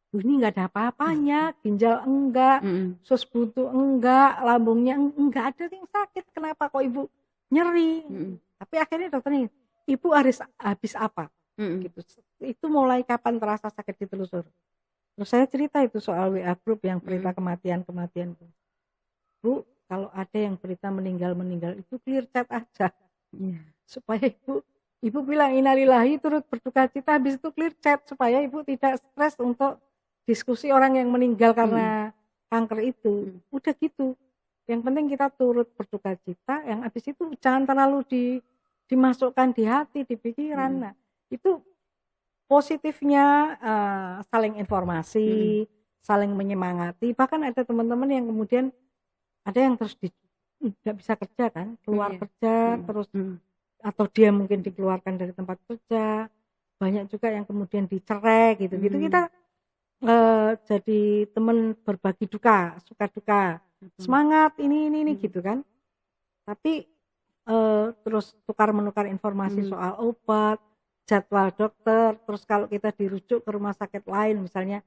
[SPEAKER 2] Ini nggak ada apa-apanya, ginjal enggak, usus buntu enggak, lambungnya enggak ada yang sakit. Kenapa kok ibu nyeri? Tapi akhirnya dokternya, ibu habis apa? Gitu. Itu mulai kapan terasa sakit, ditelusur. Terus saya cerita itu soal WA group yang berita kematian itu. Bu, kalau ada yang berita meninggal itu clear chat aja. Supaya ibu bilang innalillahi turut berduka cita, habis itu clear chat supaya ibu tidak stres untuk diskusi orang yang meninggal karena kanker itu. Udah gitu. Yang penting kita turut berduka cita, yang habis itu jangan terlalu dimasukkan di hati, di pikiran. Nah, itu positifnya saling informasi, saling menyemangati. Bahkan ada teman-teman yang kemudian ada yang terus nggak bisa kerja kan, keluar kerja terus, atau dia mungkin dikeluarkan dari tempat kerja. Banyak juga yang kemudian dicerai gitu. Kita jadi teman berbagi duka, suka duka, semangat ini gitu kan. Tapi terus tukar menukar informasi soal obat, jadwal dokter. Terus kalau kita dirujuk ke rumah sakit lain, misalnya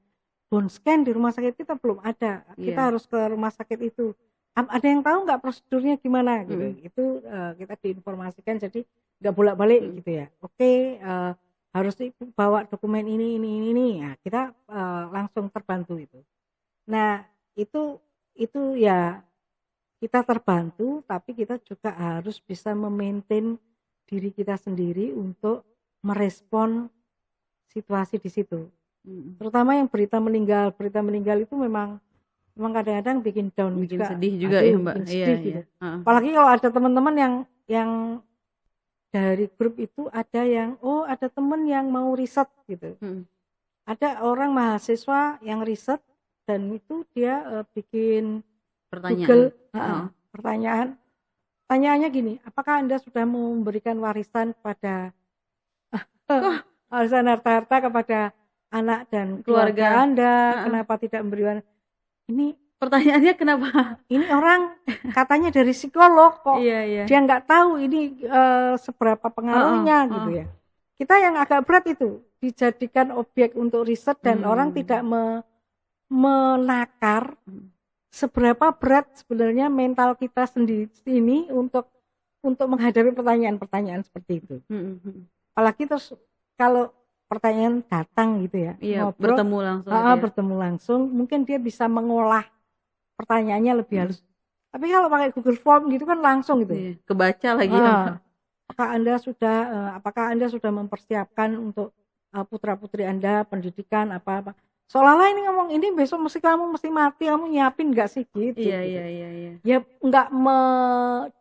[SPEAKER 2] bone scan di rumah sakit kita belum ada, kita harus ke rumah sakit itu. Ada yang tahu nggak prosedurnya gimana gitu. Itu kita diinformasikan, jadi nggak bolak-balik gitu ya. Oke, harus bawa dokumen ini. Nah, kita langsung terbantu itu. Nah, itu ya kita terbantu, tapi kita juga harus bisa memaintain diri kita sendiri untuk merespon situasi di situ. Terutama yang berita meninggal itu memang kadang-kadang bikin down,
[SPEAKER 3] bikin
[SPEAKER 2] juga.
[SPEAKER 3] Sedih juga ya Mbak.
[SPEAKER 2] Sedih gitu. Apalagi kalau ada teman-teman yang dari grup itu ada yang ada temen yang mau riset gitu. Ada orang mahasiswa yang riset dan itu dia bikin
[SPEAKER 3] Pertanyaan.
[SPEAKER 2] Google
[SPEAKER 3] Oh.
[SPEAKER 2] pertanyaan. Pertanyaannya gini, apakah Anda sudah memberikan warisan kepada warisan harta-harta kepada anak dan keluarga Anda? Kenapa tidak memberi warisan? Ini
[SPEAKER 3] Pertanyaannya kenapa?
[SPEAKER 2] ini orang katanya dari psikolog kok.
[SPEAKER 3] Iya.
[SPEAKER 2] Dia nggak tahu ini seberapa pengaruhnya gitu ya. Kita yang agak berat itu dijadikan objek untuk riset dan orang tidak menakar seberapa berat sebenarnya mental kita sendiri ini untuk menghadapi pertanyaan-pertanyaan seperti itu. Apalagi terus kalau pertanyaan datang gitu ya,
[SPEAKER 3] Iya,
[SPEAKER 2] ngobrol,
[SPEAKER 3] bertemu langsung.
[SPEAKER 2] bertemu langsung, mungkin dia bisa mengolah pertanyaannya lebih halus. Tapi kalau pakai Google Form gitu kan langsung gitu.
[SPEAKER 3] Iya, kebaca lagi.
[SPEAKER 2] Apakah Anda sudah mempersiapkan untuk putra-putri Anda pendidikan apa-apa? Seolah-olah ini ngomong ini besok kamu mesti mati, kamu nyiapin nggak sih gitu.
[SPEAKER 3] Iya.
[SPEAKER 2] Ya nggak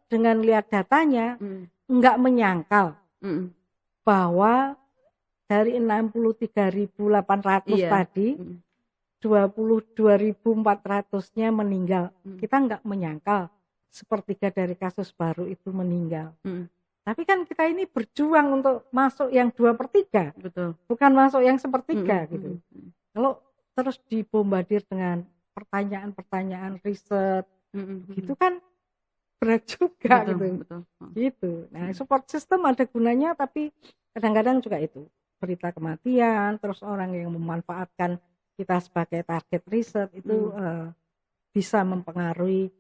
[SPEAKER 2] dengan lihat datanya nggak menyangkal bahwa dari 63.800 tadi 22.400-nya meninggal. Kita nggak menyangkal sepertiga dari kasus baru itu meninggal. Tapi kan kita ini berjuang untuk masuk yang 2/3,
[SPEAKER 3] betul,
[SPEAKER 2] bukan masuk yang 1/3 gitu. Kalau terus dibombardir dengan pertanyaan-pertanyaan riset, gitu kan berat juga
[SPEAKER 3] betul.
[SPEAKER 2] Gitu. Nah, support system ada gunanya, tapi kadang-kadang juga itu berita kematian, terus orang yang memanfaatkan kita sebagai target riset itu bisa mempengaruhi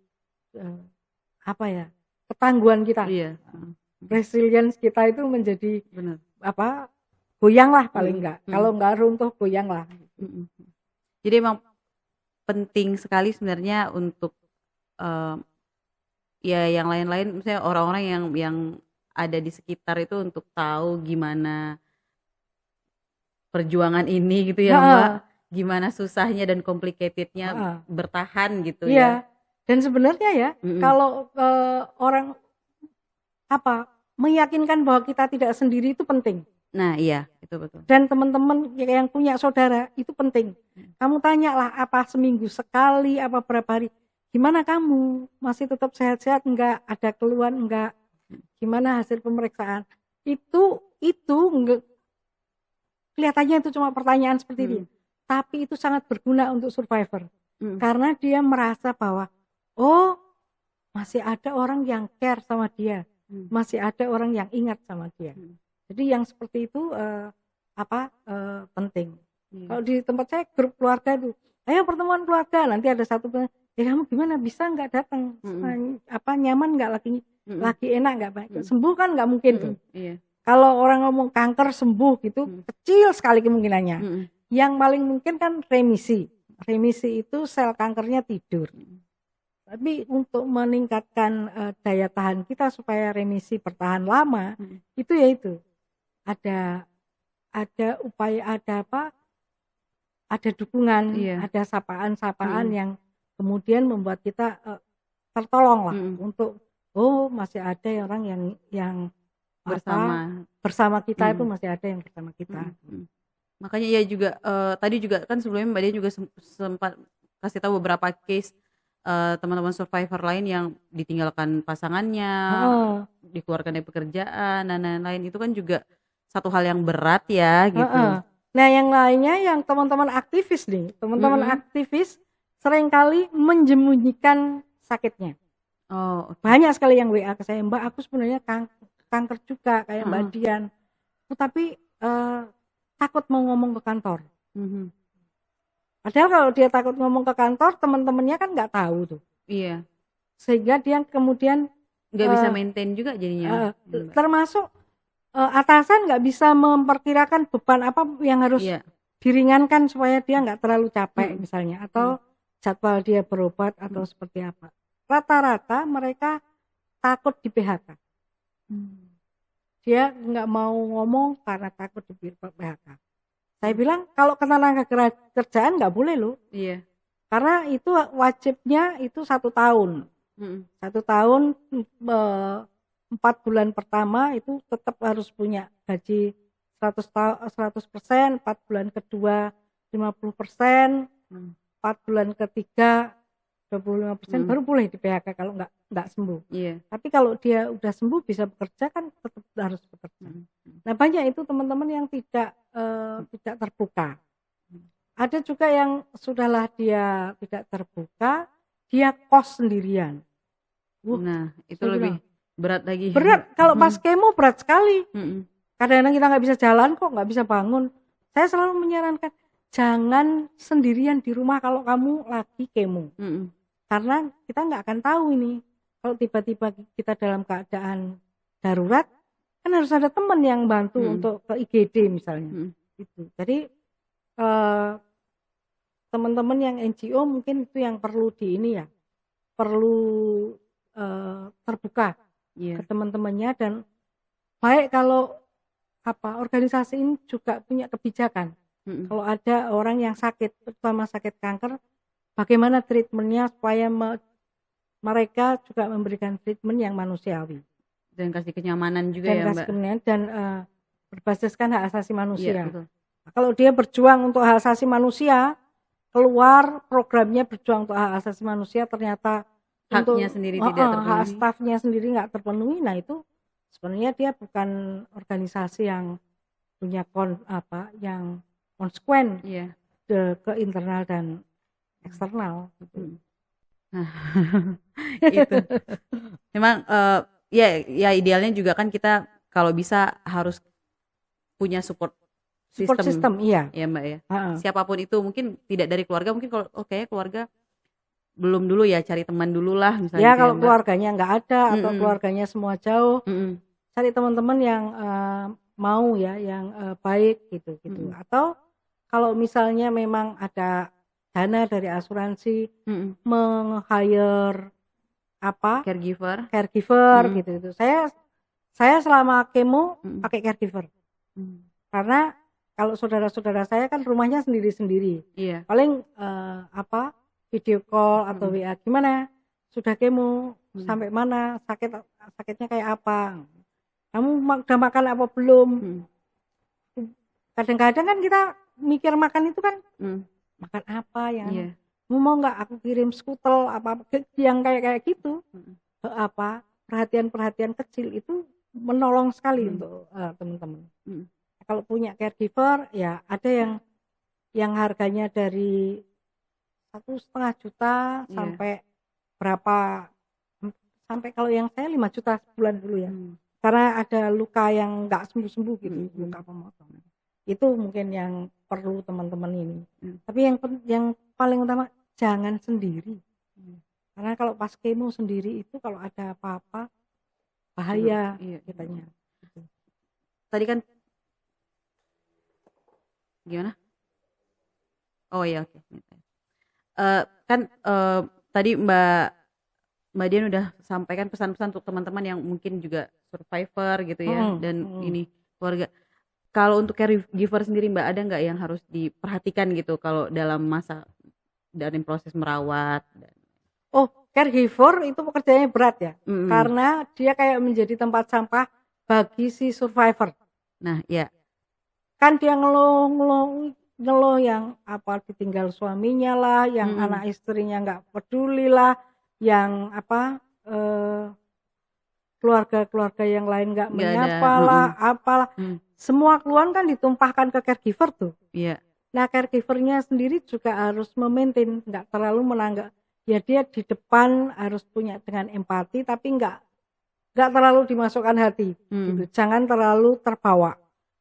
[SPEAKER 2] ketangguhan kita.
[SPEAKER 3] Iya.
[SPEAKER 2] Resilience kita itu menjadi goyang lah paling enggak. Kalau enggak runtuh goyang lah.
[SPEAKER 3] Jadi emang penting sekali sebenarnya untuk ya yang lain-lain, misalnya orang-orang yang ada di sekitar itu untuk tahu gimana perjuangan ini gitu ya Mbak, gimana susahnya dan complicatednya bertahan gitu ya.
[SPEAKER 2] Dan sebenarnya ya kalau orang meyakinkan bahwa kita tidak sendiri itu penting.
[SPEAKER 3] Nah iya, itu betul.
[SPEAKER 2] Dan teman-teman yang punya saudara itu penting. Kamu tanyalah apa seminggu sekali, apa berapa hari, gimana kamu, masih tetap sehat-sehat enggak, ada keluhan enggak, gimana hasil pemeriksaan. Itu enggak, kelihatannya itu cuma pertanyaan seperti itu, tapi itu sangat berguna untuk survivor. Karena dia merasa bahwa masih ada orang yang care sama dia, masih ada orang yang ingat sama dia. Jadi yang seperti itu penting. Kalau di tempat saya grup keluarga itu, ayo pertemuan keluarga, nanti ada satu, kamu gimana, bisa nggak datang, nyaman nggak, lagi enak nggak, sembuh kan nggak mungkin tuh. Kalau orang ngomong kanker sembuh gitu kecil sekali kemungkinannya. Yang paling mungkin kan remisi itu sel kankernya tidur. Tapi untuk meningkatkan daya tahan kita supaya remisi bertahan lama, itu ada upaya, ada dukungan, ada sapaan-sapaan yang kemudian membuat kita tertolong lah untuk masih ada orang yang bersama kita, itu masih ada yang bersama kita.
[SPEAKER 3] Makanya ya juga tadi juga kan sebelumnya Mbak Dia juga sempat kasih tahu beberapa case teman-teman survivor lain yang ditinggalkan pasangannya, dikeluarkan dari pekerjaan dan lain-lain, itu kan juga satu hal yang berat ya gitu.
[SPEAKER 2] Nah yang lainnya yang teman-teman aktivis nih, aktivis seringkali menjemunyikan sakitnya. Banyak sekali yang WA ke saya, Mbak aku sebenarnya kanker juga kayak Mbak Dian, tapi takut mau ngomong ke kantor. Padahal kalau dia takut ngomong ke kantor, teman-temannya kan nggak tahu tuh.
[SPEAKER 3] Iya.
[SPEAKER 2] Sehingga dia kemudian
[SPEAKER 3] nggak bisa maintain juga jadinya.
[SPEAKER 2] Termasuk atasan nggak bisa memperkirakan beban apa yang harus diringankan supaya dia nggak terlalu capek misalnya, atau jadwal dia berobat atau seperti apa. Rata-rata mereka takut di PHK. Dia nggak mau ngomong karena takut di PHK. Saya bilang kalau ketenaga kerjaan nggak boleh loh.
[SPEAKER 3] Iya.
[SPEAKER 2] Karena itu wajibnya itu 1 tahun. 1 tahun 4 bulan pertama itu tetap harus punya gaji 100%, 4 bulan kedua 50%, 4 bulan ketiga 25%, baru boleh di PHK kalau nggak sembuh. Tapi kalau dia udah sembuh bisa bekerja kan tetap harus bekerja. Nah banyak itu teman-teman yang tidak terbuka. Ada juga yang sudahlah dia tidak terbuka, dia kos sendirian.
[SPEAKER 3] Nah itu lebih berat lagi.
[SPEAKER 2] Berat, kalau pas kemo berat sekali. Kadang-kadang kita nggak bisa jalan kok, nggak bisa bangun. Saya selalu menyarankan jangan sendirian di rumah kalau kamu lagi kemo. Karena kita nggak akan tahu ini. Kalau tiba-tiba kita dalam keadaan darurat, kan harus ada teman yang bantu untuk ke IGD misalnya. Gitu. Jadi teman-teman yang NGO mungkin itu yang perlu perlu terbuka ke teman-temannya, dan baik kalau organisasi ini juga punya kebijakan. Kalau ada orang yang sakit, terutama sakit kanker, bagaimana treatmentnya supaya mereka juga memberikan treatment yang manusiawi
[SPEAKER 3] dan kasih kenyamanan juga ya Mbak.
[SPEAKER 2] Dan berbasiskan hak asasi manusia. Nah, kalau dia berjuang untuk hak asasi manusia, keluar programnya berjuang untuk hak asasi manusia, ternyata
[SPEAKER 3] haknya sendiri tidak terpenuhi,
[SPEAKER 2] hak stafnya sendiri nggak terpenuhi, nah itu sebenarnya dia bukan organisasi yang punya yang konsekuen ke internal dan eksternal.
[SPEAKER 3] Nah itu memang ya idealnya juga kan kita kalau bisa harus punya support system ya Mbak ya. Siapapun itu, mungkin tidak dari keluarga, mungkin kalau keluarga belum dulu ya, cari teman dulu lah misalnya.
[SPEAKER 2] Ya kalau keluarganya nggak ada atau keluarganya semua jauh, cari teman-teman yang mau ya, yang baik gitu. Atau kalau misalnya memang ada dana dari asuransi, meng-hire caregiver gitu. Saya selama kemo pakai caregiver. Karena kalau saudara-saudara saya kan rumahnya sendiri-sendiri. Paling video call atau WA, gimana? Sudah kemo sampai mana? Sakitnya kayak apa? Kamu udah makan apa belum? Kadang-kadang kan kita mikir makan itu kan makan apa yang mau nggak aku kirim skutel apa yang kayak gitu. Perhatian-perhatian kecil itu menolong sekali untuk teman-teman. Kalau punya caregiver ya ada yang harganya dari 1,5 juta sampai berapa, sampai kalau yang saya 5 juta sebulan dulu ya. Karena ada luka yang nggak sembuh-sembuh gitu, luka pemotong. Itu mungkin yang perlu teman-teman ini. Tapi yang paling utama jangan sendiri. Karena kalau pas kemo sendiri itu kalau ada apa-apa bahaya kitanya.
[SPEAKER 3] Tadi kan gimana? Oh iya, oke. Tadi Mbak Dian udah sampaikan pesan-pesan untuk teman-teman yang mungkin juga survivor gitu ya, dan ini keluarga. Kalau untuk caregiver sendiri Mbak, ada nggak yang harus diperhatikan gitu kalau dalam masa dari proses merawat?
[SPEAKER 2] Caregiver itu pekerjaannya berat ya, karena dia kayak menjadi tempat sampah bagi si survivor.
[SPEAKER 3] Nah ya.
[SPEAKER 2] Kan dia ngeluh yang ditinggal suaminya lah, yang anak istrinya nggak peduli lah, yang keluarga-keluarga yang lain nggak menyapa lah, apalah. Semua keluhan kan ditumpahkan ke caregiver tuh. Nah caregivernya sendiri juga harus memaintain, nggak terlalu menanggap. Ya dia di depan harus punya dengan empati, tapi nggak terlalu dimasukkan hati. Gitu. Jangan terlalu terbawa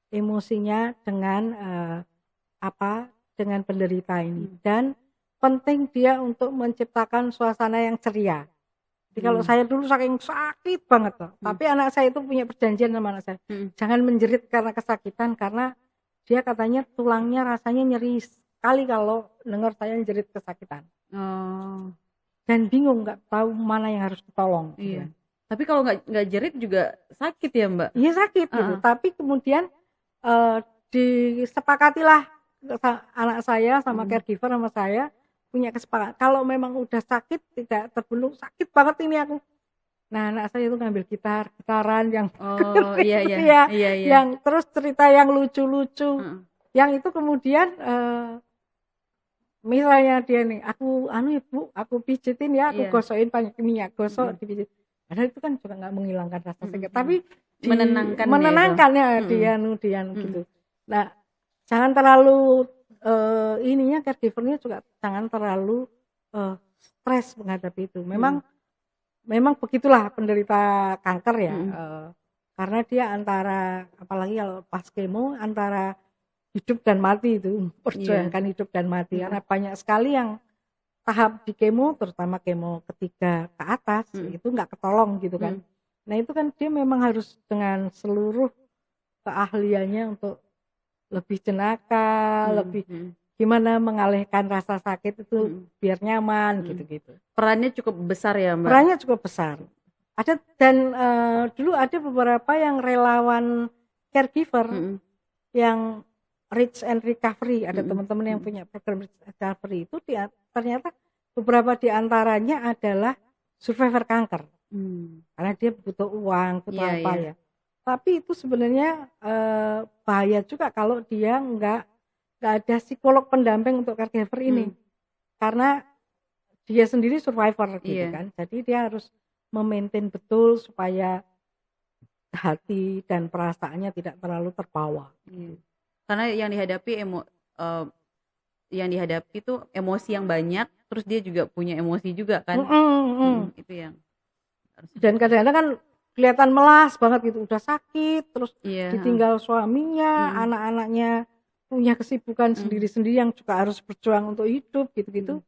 [SPEAKER 2] emosinya dengan dengan penderita ini. Dan penting dia untuk menciptakan suasana yang ceria. Jadi kalau saya dulu saking sakit banget loh, tapi anak saya itu punya perjanjian sama anak saya, jangan menjerit karena kesakitan, karena dia katanya tulangnya rasanya nyeri sekali kalau dengar saya menjerit kesakitan. Dan bingung, nggak tahu mana yang harus ditolong.
[SPEAKER 3] Iya. Tapi kalau nggak jerit juga sakit ya Mbak?
[SPEAKER 2] Iya sakit gitu. Tapi kemudian disepakatilah anak saya sama caregiver sama saya punya kesepakatan. Kalau memang udah sakit, tidak terbelung, sakit banget ini aku, Nah, anak saya itu ngambil gitaran yang
[SPEAKER 3] Oh, iya
[SPEAKER 2] gitu
[SPEAKER 3] iya.
[SPEAKER 2] ya,
[SPEAKER 3] Iya iya.
[SPEAKER 2] yang terus cerita yang lucu-lucu,
[SPEAKER 3] Heeh.
[SPEAKER 2] yang itu kemudian misalnya dia nih, aku Ibu, aku pijitin ya, aku
[SPEAKER 3] Iya.
[SPEAKER 2] gosokin pakai minyak gosok,
[SPEAKER 3] Mm-mm.
[SPEAKER 2] dipijit. Padahal itu kan juga nggak menghilangkan rasa sakit,
[SPEAKER 3] Mm-mm.
[SPEAKER 2] tapi
[SPEAKER 3] Menenangkan dia itu.
[SPEAKER 2] menenangkan ya
[SPEAKER 3] Mm-mm.
[SPEAKER 2] dia
[SPEAKER 3] Mm-mm.
[SPEAKER 2] gitu. Nah, jangan terlalu ininya caregivernya juga jangan terlalu stres menghadapi itu. Memang begitulah penderita kanker ya, karena dia antara, apalagi kalau pas kemo, antara hidup dan mati itu, perjuangkan hidup dan mati. Karena banyak sekali yang tahap di kemo, terutama kemo ketiga ke atas, itu nggak ketolong gitu kan. Nah itu kan dia memang harus dengan seluruh keahliannya untuk lebih jenaka, lebih gimana mengalihkan rasa sakit itu biar nyaman gitu-gitu.
[SPEAKER 3] Perannya cukup besar ya Mbak?
[SPEAKER 2] Perannya cukup besar. Ada dan dulu ada beberapa yang relawan caregiver yang Rich and Recovery, ada teman-teman yang punya program Rich and Recovery itu ternyata beberapa di antaranya adalah survivor kanker. Karena dia butuh uang, butuh apa ya. Tapi itu sebenarnya bahaya juga kalau dia nggak ada psikolog pendamping untuk caregiver ini. Karena dia sendiri survivor gitu kan. Jadi dia harus memaintain betul supaya hati dan perasaannya tidak terlalu terbawa.
[SPEAKER 3] Karena yang dihadapi itu emosi yang banyak, terus dia juga punya emosi juga kan. Itu yang
[SPEAKER 2] dan kadang-kadang kan kelihatan melas banget gitu, udah sakit, terus ditinggal suaminya, anak-anaknya punya kesibukan sendiri-sendiri yang juga harus berjuang untuk hidup gitu-gitu.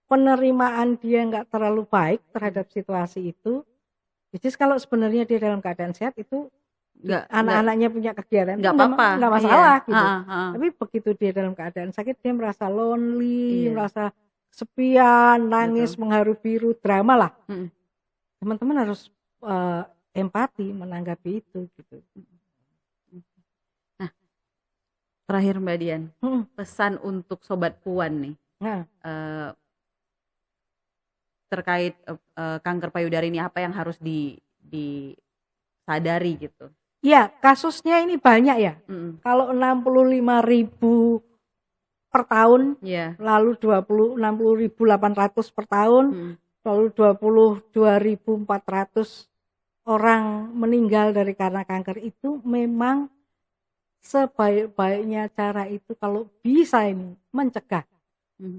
[SPEAKER 2] Penerimaan dia nggak terlalu baik terhadap situasi itu. Jadi kalau sebenarnya dia dalam keadaan sehat itu anak-anaknya punya kegiatan
[SPEAKER 3] nggak apa-apa,
[SPEAKER 2] nggak masalah gitu. Tapi begitu dia dalam keadaan sakit dia merasa lonely, merasa kesepian, nangis, mengharu biru, drama lah. Teman-teman harus empati menanggapi itu gitu.
[SPEAKER 3] Nah, terakhir Mbak Dian, pesan untuk Sobat Puan nih. Terkait kanker payudara ini, apa yang harus disadari gitu?
[SPEAKER 2] Ya, kasusnya ini banyak ya. Kalau 65.000 per tahun, lalu 60.800 per tahun, lalu 22.400 orang meninggal karena kanker, itu memang sebaik-baiknya cara itu kalau bisa ini mencegah.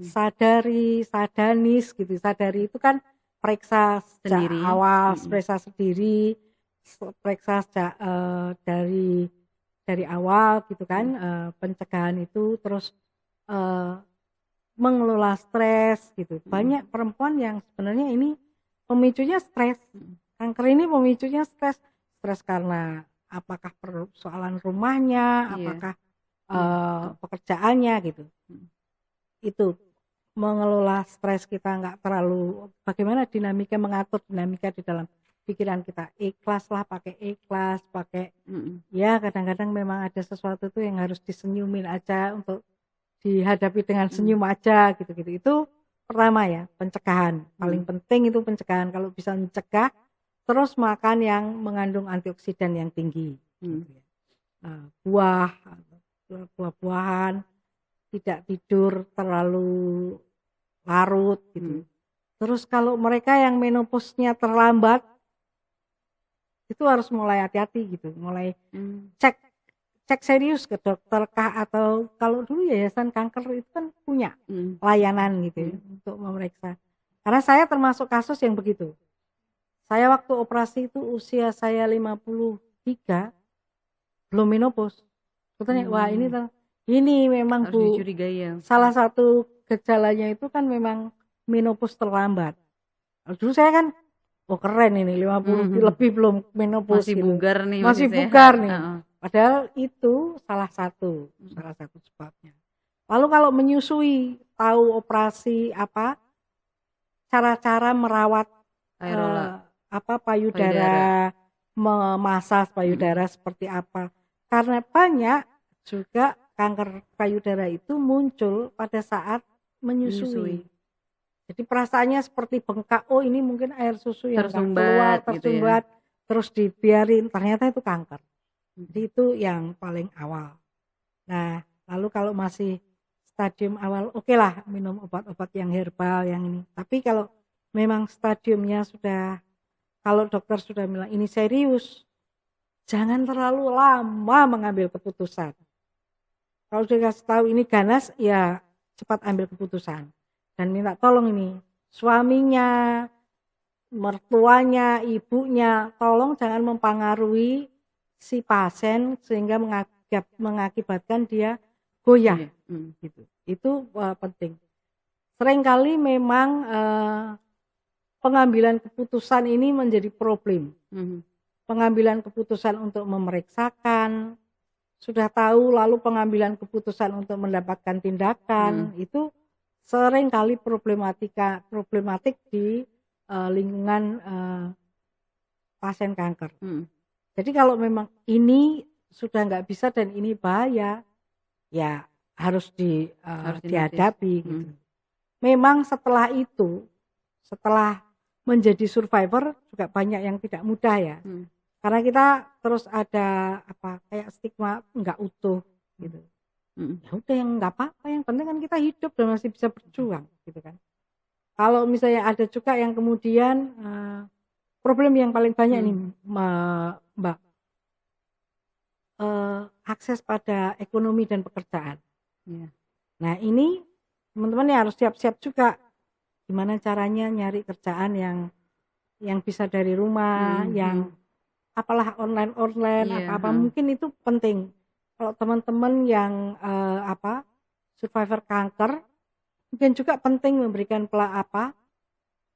[SPEAKER 2] Sadanis gitu. Sadari itu kan periksa sejak awal, periksa sendiri, periksa sejak dari awal gitu kan, pencegahan itu, terus mengelola stres gitu. Banyak perempuan yang sebenarnya ini pemicunya stres. Kanker ini pemicunya stres karena apakah persoalan rumahnya, apakah pekerjaannya gitu. Itu mengelola stres kita nggak terlalu, bagaimana mengatur dinamika di dalam pikiran kita, ikhlas lah, pakai ikhlas, pakai ya kadang-kadang memang ada sesuatu tuh yang harus disenyumin aja, untuk dihadapi dengan senyum aja gitu-gitu. Itu pertama ya, pencegahan. Paling penting itu pencegahan. Kalau bisa mencegah, terus makan yang mengandung antioksidan yang tinggi. Gitu ya. Buah-buahan, tidak tidur terlalu larut gitu. Terus kalau mereka yang menopausnya terlambat, itu harus mulai hati-hati gitu, mulai cek serius ke dokter kah, atau kalau dulu Yayasan Kanker itu kan punya layanan gitu ya, untuk memeriksa. Karena saya termasuk kasus yang begitu. Saya waktu operasi itu usia saya 53, belum menopause. Katanya, wah ini memang
[SPEAKER 3] harus dicurigai ya.
[SPEAKER 2] Salah satu gejalanya itu kan memang menopause terlambat. Dulu saya kan, keren ini 50 lebih belum menopause.
[SPEAKER 3] Masih
[SPEAKER 2] gitu.
[SPEAKER 3] bugar nih.
[SPEAKER 2] Masih bugar nih. Padahal itu salah satu sebabnya. Lalu kalau menyusui, tahu operasi apa, cara-cara merawat payudara, memasas payudara seperti apa. Karena banyak juga kanker payudara itu muncul pada saat menyusui. Jadi perasaannya seperti bengkak, oh ini mungkin air susu yang nggak keluar,
[SPEAKER 3] Tersumbat gitu ya.
[SPEAKER 2] tersumbat, terus dibiarin, ternyata itu kanker. Jadi itu yang paling awal. Nah, lalu kalau masih stadium awal, oke lah minum obat-obat yang herbal yang ini. Tapi kalau memang stadiumnya sudah, kalau dokter sudah bilang ini serius, jangan terlalu lama mengambil keputusan. Kalau sudah kasih tahu ini ganas, ya cepat ambil keputusan. Dan minta tolong ini, suaminya, mertuanya, ibunya, tolong jangan mempengaruhi si pasien sehingga mengakibatkan dia goyah. Gitu. Itu penting. Seringkali memang pengambilan keputusan ini menjadi problem. Pengambilan keputusan untuk memeriksakan, sudah tahu lalu pengambilan keputusan untuk mendapatkan tindakan, itu seringkali problematik di lingkungan pasien kanker. Jadi kalau memang ini sudah nggak bisa dan ini bahaya, ya harus dihadapi. Gitu. Memang setelah itu, setelah menjadi survivor juga banyak yang tidak mudah ya, karena kita terus ada kayak stigma nggak utuh gitu. Ya udah yang nggak apa-apa, yang penting kan kita hidup dan masih bisa berjuang gitu kan. Kalau misalnya ada juga yang kemudian problem yang paling banyak nih Mbak, akses pada ekonomi dan pekerjaan. Nah ini teman-teman ya harus siap-siap juga gimana caranya nyari kerjaan yang bisa dari rumah, yang apalah online apa mungkin itu penting. Kalau teman-teman yang survivor kanker, mungkin juga penting memberikan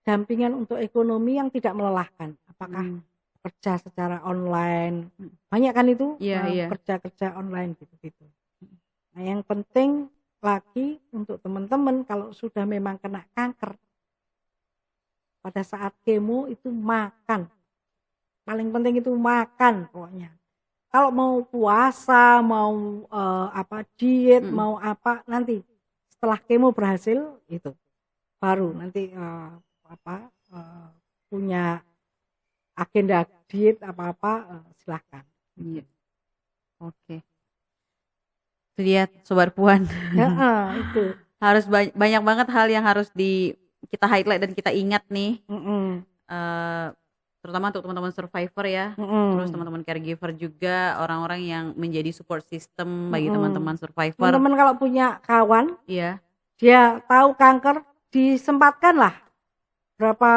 [SPEAKER 2] dampingan untuk ekonomi yang tidak melelahkan. Apakah kerja secara online, banyak kan itu kerja-kerja online gitu-gitu. Nah yang penting lagi untuk teman-teman kalau sudah memang kena kanker, pada saat kemo itu makan. Paling penting itu makan pokoknya. Kalau mau puasa, mau diet, mau apa nanti setelah kemo berhasil itu baru nanti punya agenda diet apa silahkan.
[SPEAKER 3] Oke. Itu dia Sobat Puan.
[SPEAKER 2] Itu
[SPEAKER 3] harus banyak banget hal yang harus kita highlight dan kita ingat nih. Terutama untuk teman-teman survivor ya, terus teman-teman caregiver juga, orang-orang yang menjadi support system bagi teman-teman survivor.
[SPEAKER 2] Teman-teman kalau punya kawan, dia tahu kanker, disempatkan lah berapa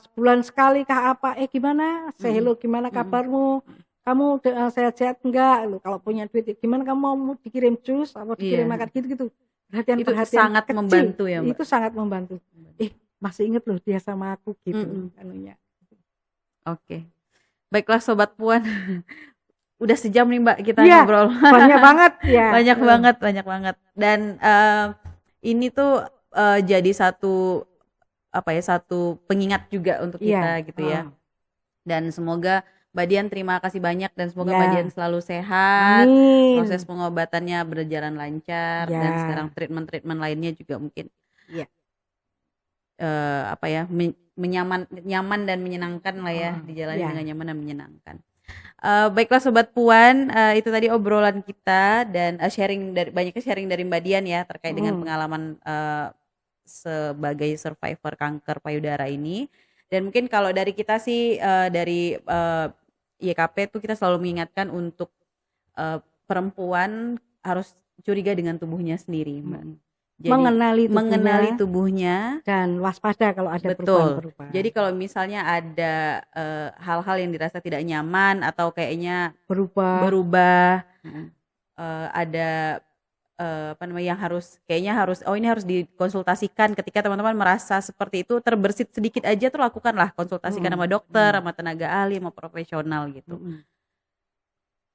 [SPEAKER 2] sebulan sekali kah apa, gimana, say hello, gimana kabarmu, kamu sehat-sehat enggak, kalau punya duit gimana, kamu mau dikirim jus atau dikirim makan gitu-gitu. Perhatian
[SPEAKER 3] itu sangat kecil, membantu ya Mbak.
[SPEAKER 2] Itu sangat membantu. Masih inget loh dia sama aku gitu anunya.
[SPEAKER 3] Oke. Baiklah Sobat Puan. Udah sejam nih Mbak kita ngobrol.
[SPEAKER 2] Banyak banget ya.
[SPEAKER 3] banyak banget. Dan ini tuh jadi satu pengingat juga untuk kita gitu ya. Dan semoga Mbak Dian terima kasih banyak dan semoga Mbak Dian selalu sehat. Amin. Proses pengobatannya berjalan lancar dan sekarang treatment lainnya juga mungkin nyaman dan menyenangkan lah ya, dijalani dengan nyaman dan menyenangkan. Baiklah Sobat Puan, itu tadi obrolan kita dan banyaknya sharing dari Mbak Dian ya terkait dengan pengalaman sebagai survivor kanker payudara ini. Dan mungkin kalau dari kita sih dari YKP tuh kita selalu mengingatkan untuk perempuan harus curiga dengan tubuhnya sendiri, Mbak. Jadi, mengenali tubuhnya
[SPEAKER 2] dan waspada kalau ada perubahan-perubahan.
[SPEAKER 3] Jadi kalau misalnya ada hal-hal yang dirasa tidak nyaman atau kayaknya berubah ada yang ini harus dikonsultasikan. Ketika teman-teman merasa seperti itu terbersit sedikit aja tuh lakukanlah konsultasikan sama dokter, sama tenaga ahli, sama profesional gitu.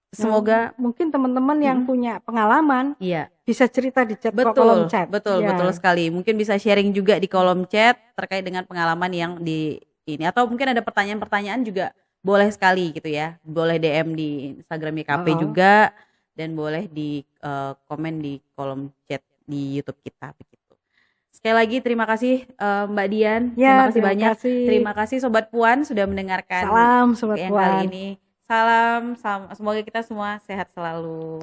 [SPEAKER 3] Semoga
[SPEAKER 2] mungkin teman-teman yang punya pengalaman bisa cerita di kolom chat.
[SPEAKER 3] Betul sekali. Mungkin bisa sharing juga di kolom chat terkait dengan pengalaman yang di ini, atau mungkin ada pertanyaan-pertanyaan juga boleh sekali gitu ya. Boleh DM di Instagram YKP juga dan boleh di komen di kolom chat di YouTube kita begitu. Sekali lagi terima kasih Mbak Dian,
[SPEAKER 2] Ya,
[SPEAKER 3] terima kasih banyak.
[SPEAKER 2] kasih.
[SPEAKER 3] Terima kasih Sobat Puan sudah mendengarkan
[SPEAKER 2] Salam Sobat
[SPEAKER 3] yang
[SPEAKER 2] Puan.
[SPEAKER 3] kali ini. Salam, semoga kita semua sehat selalu.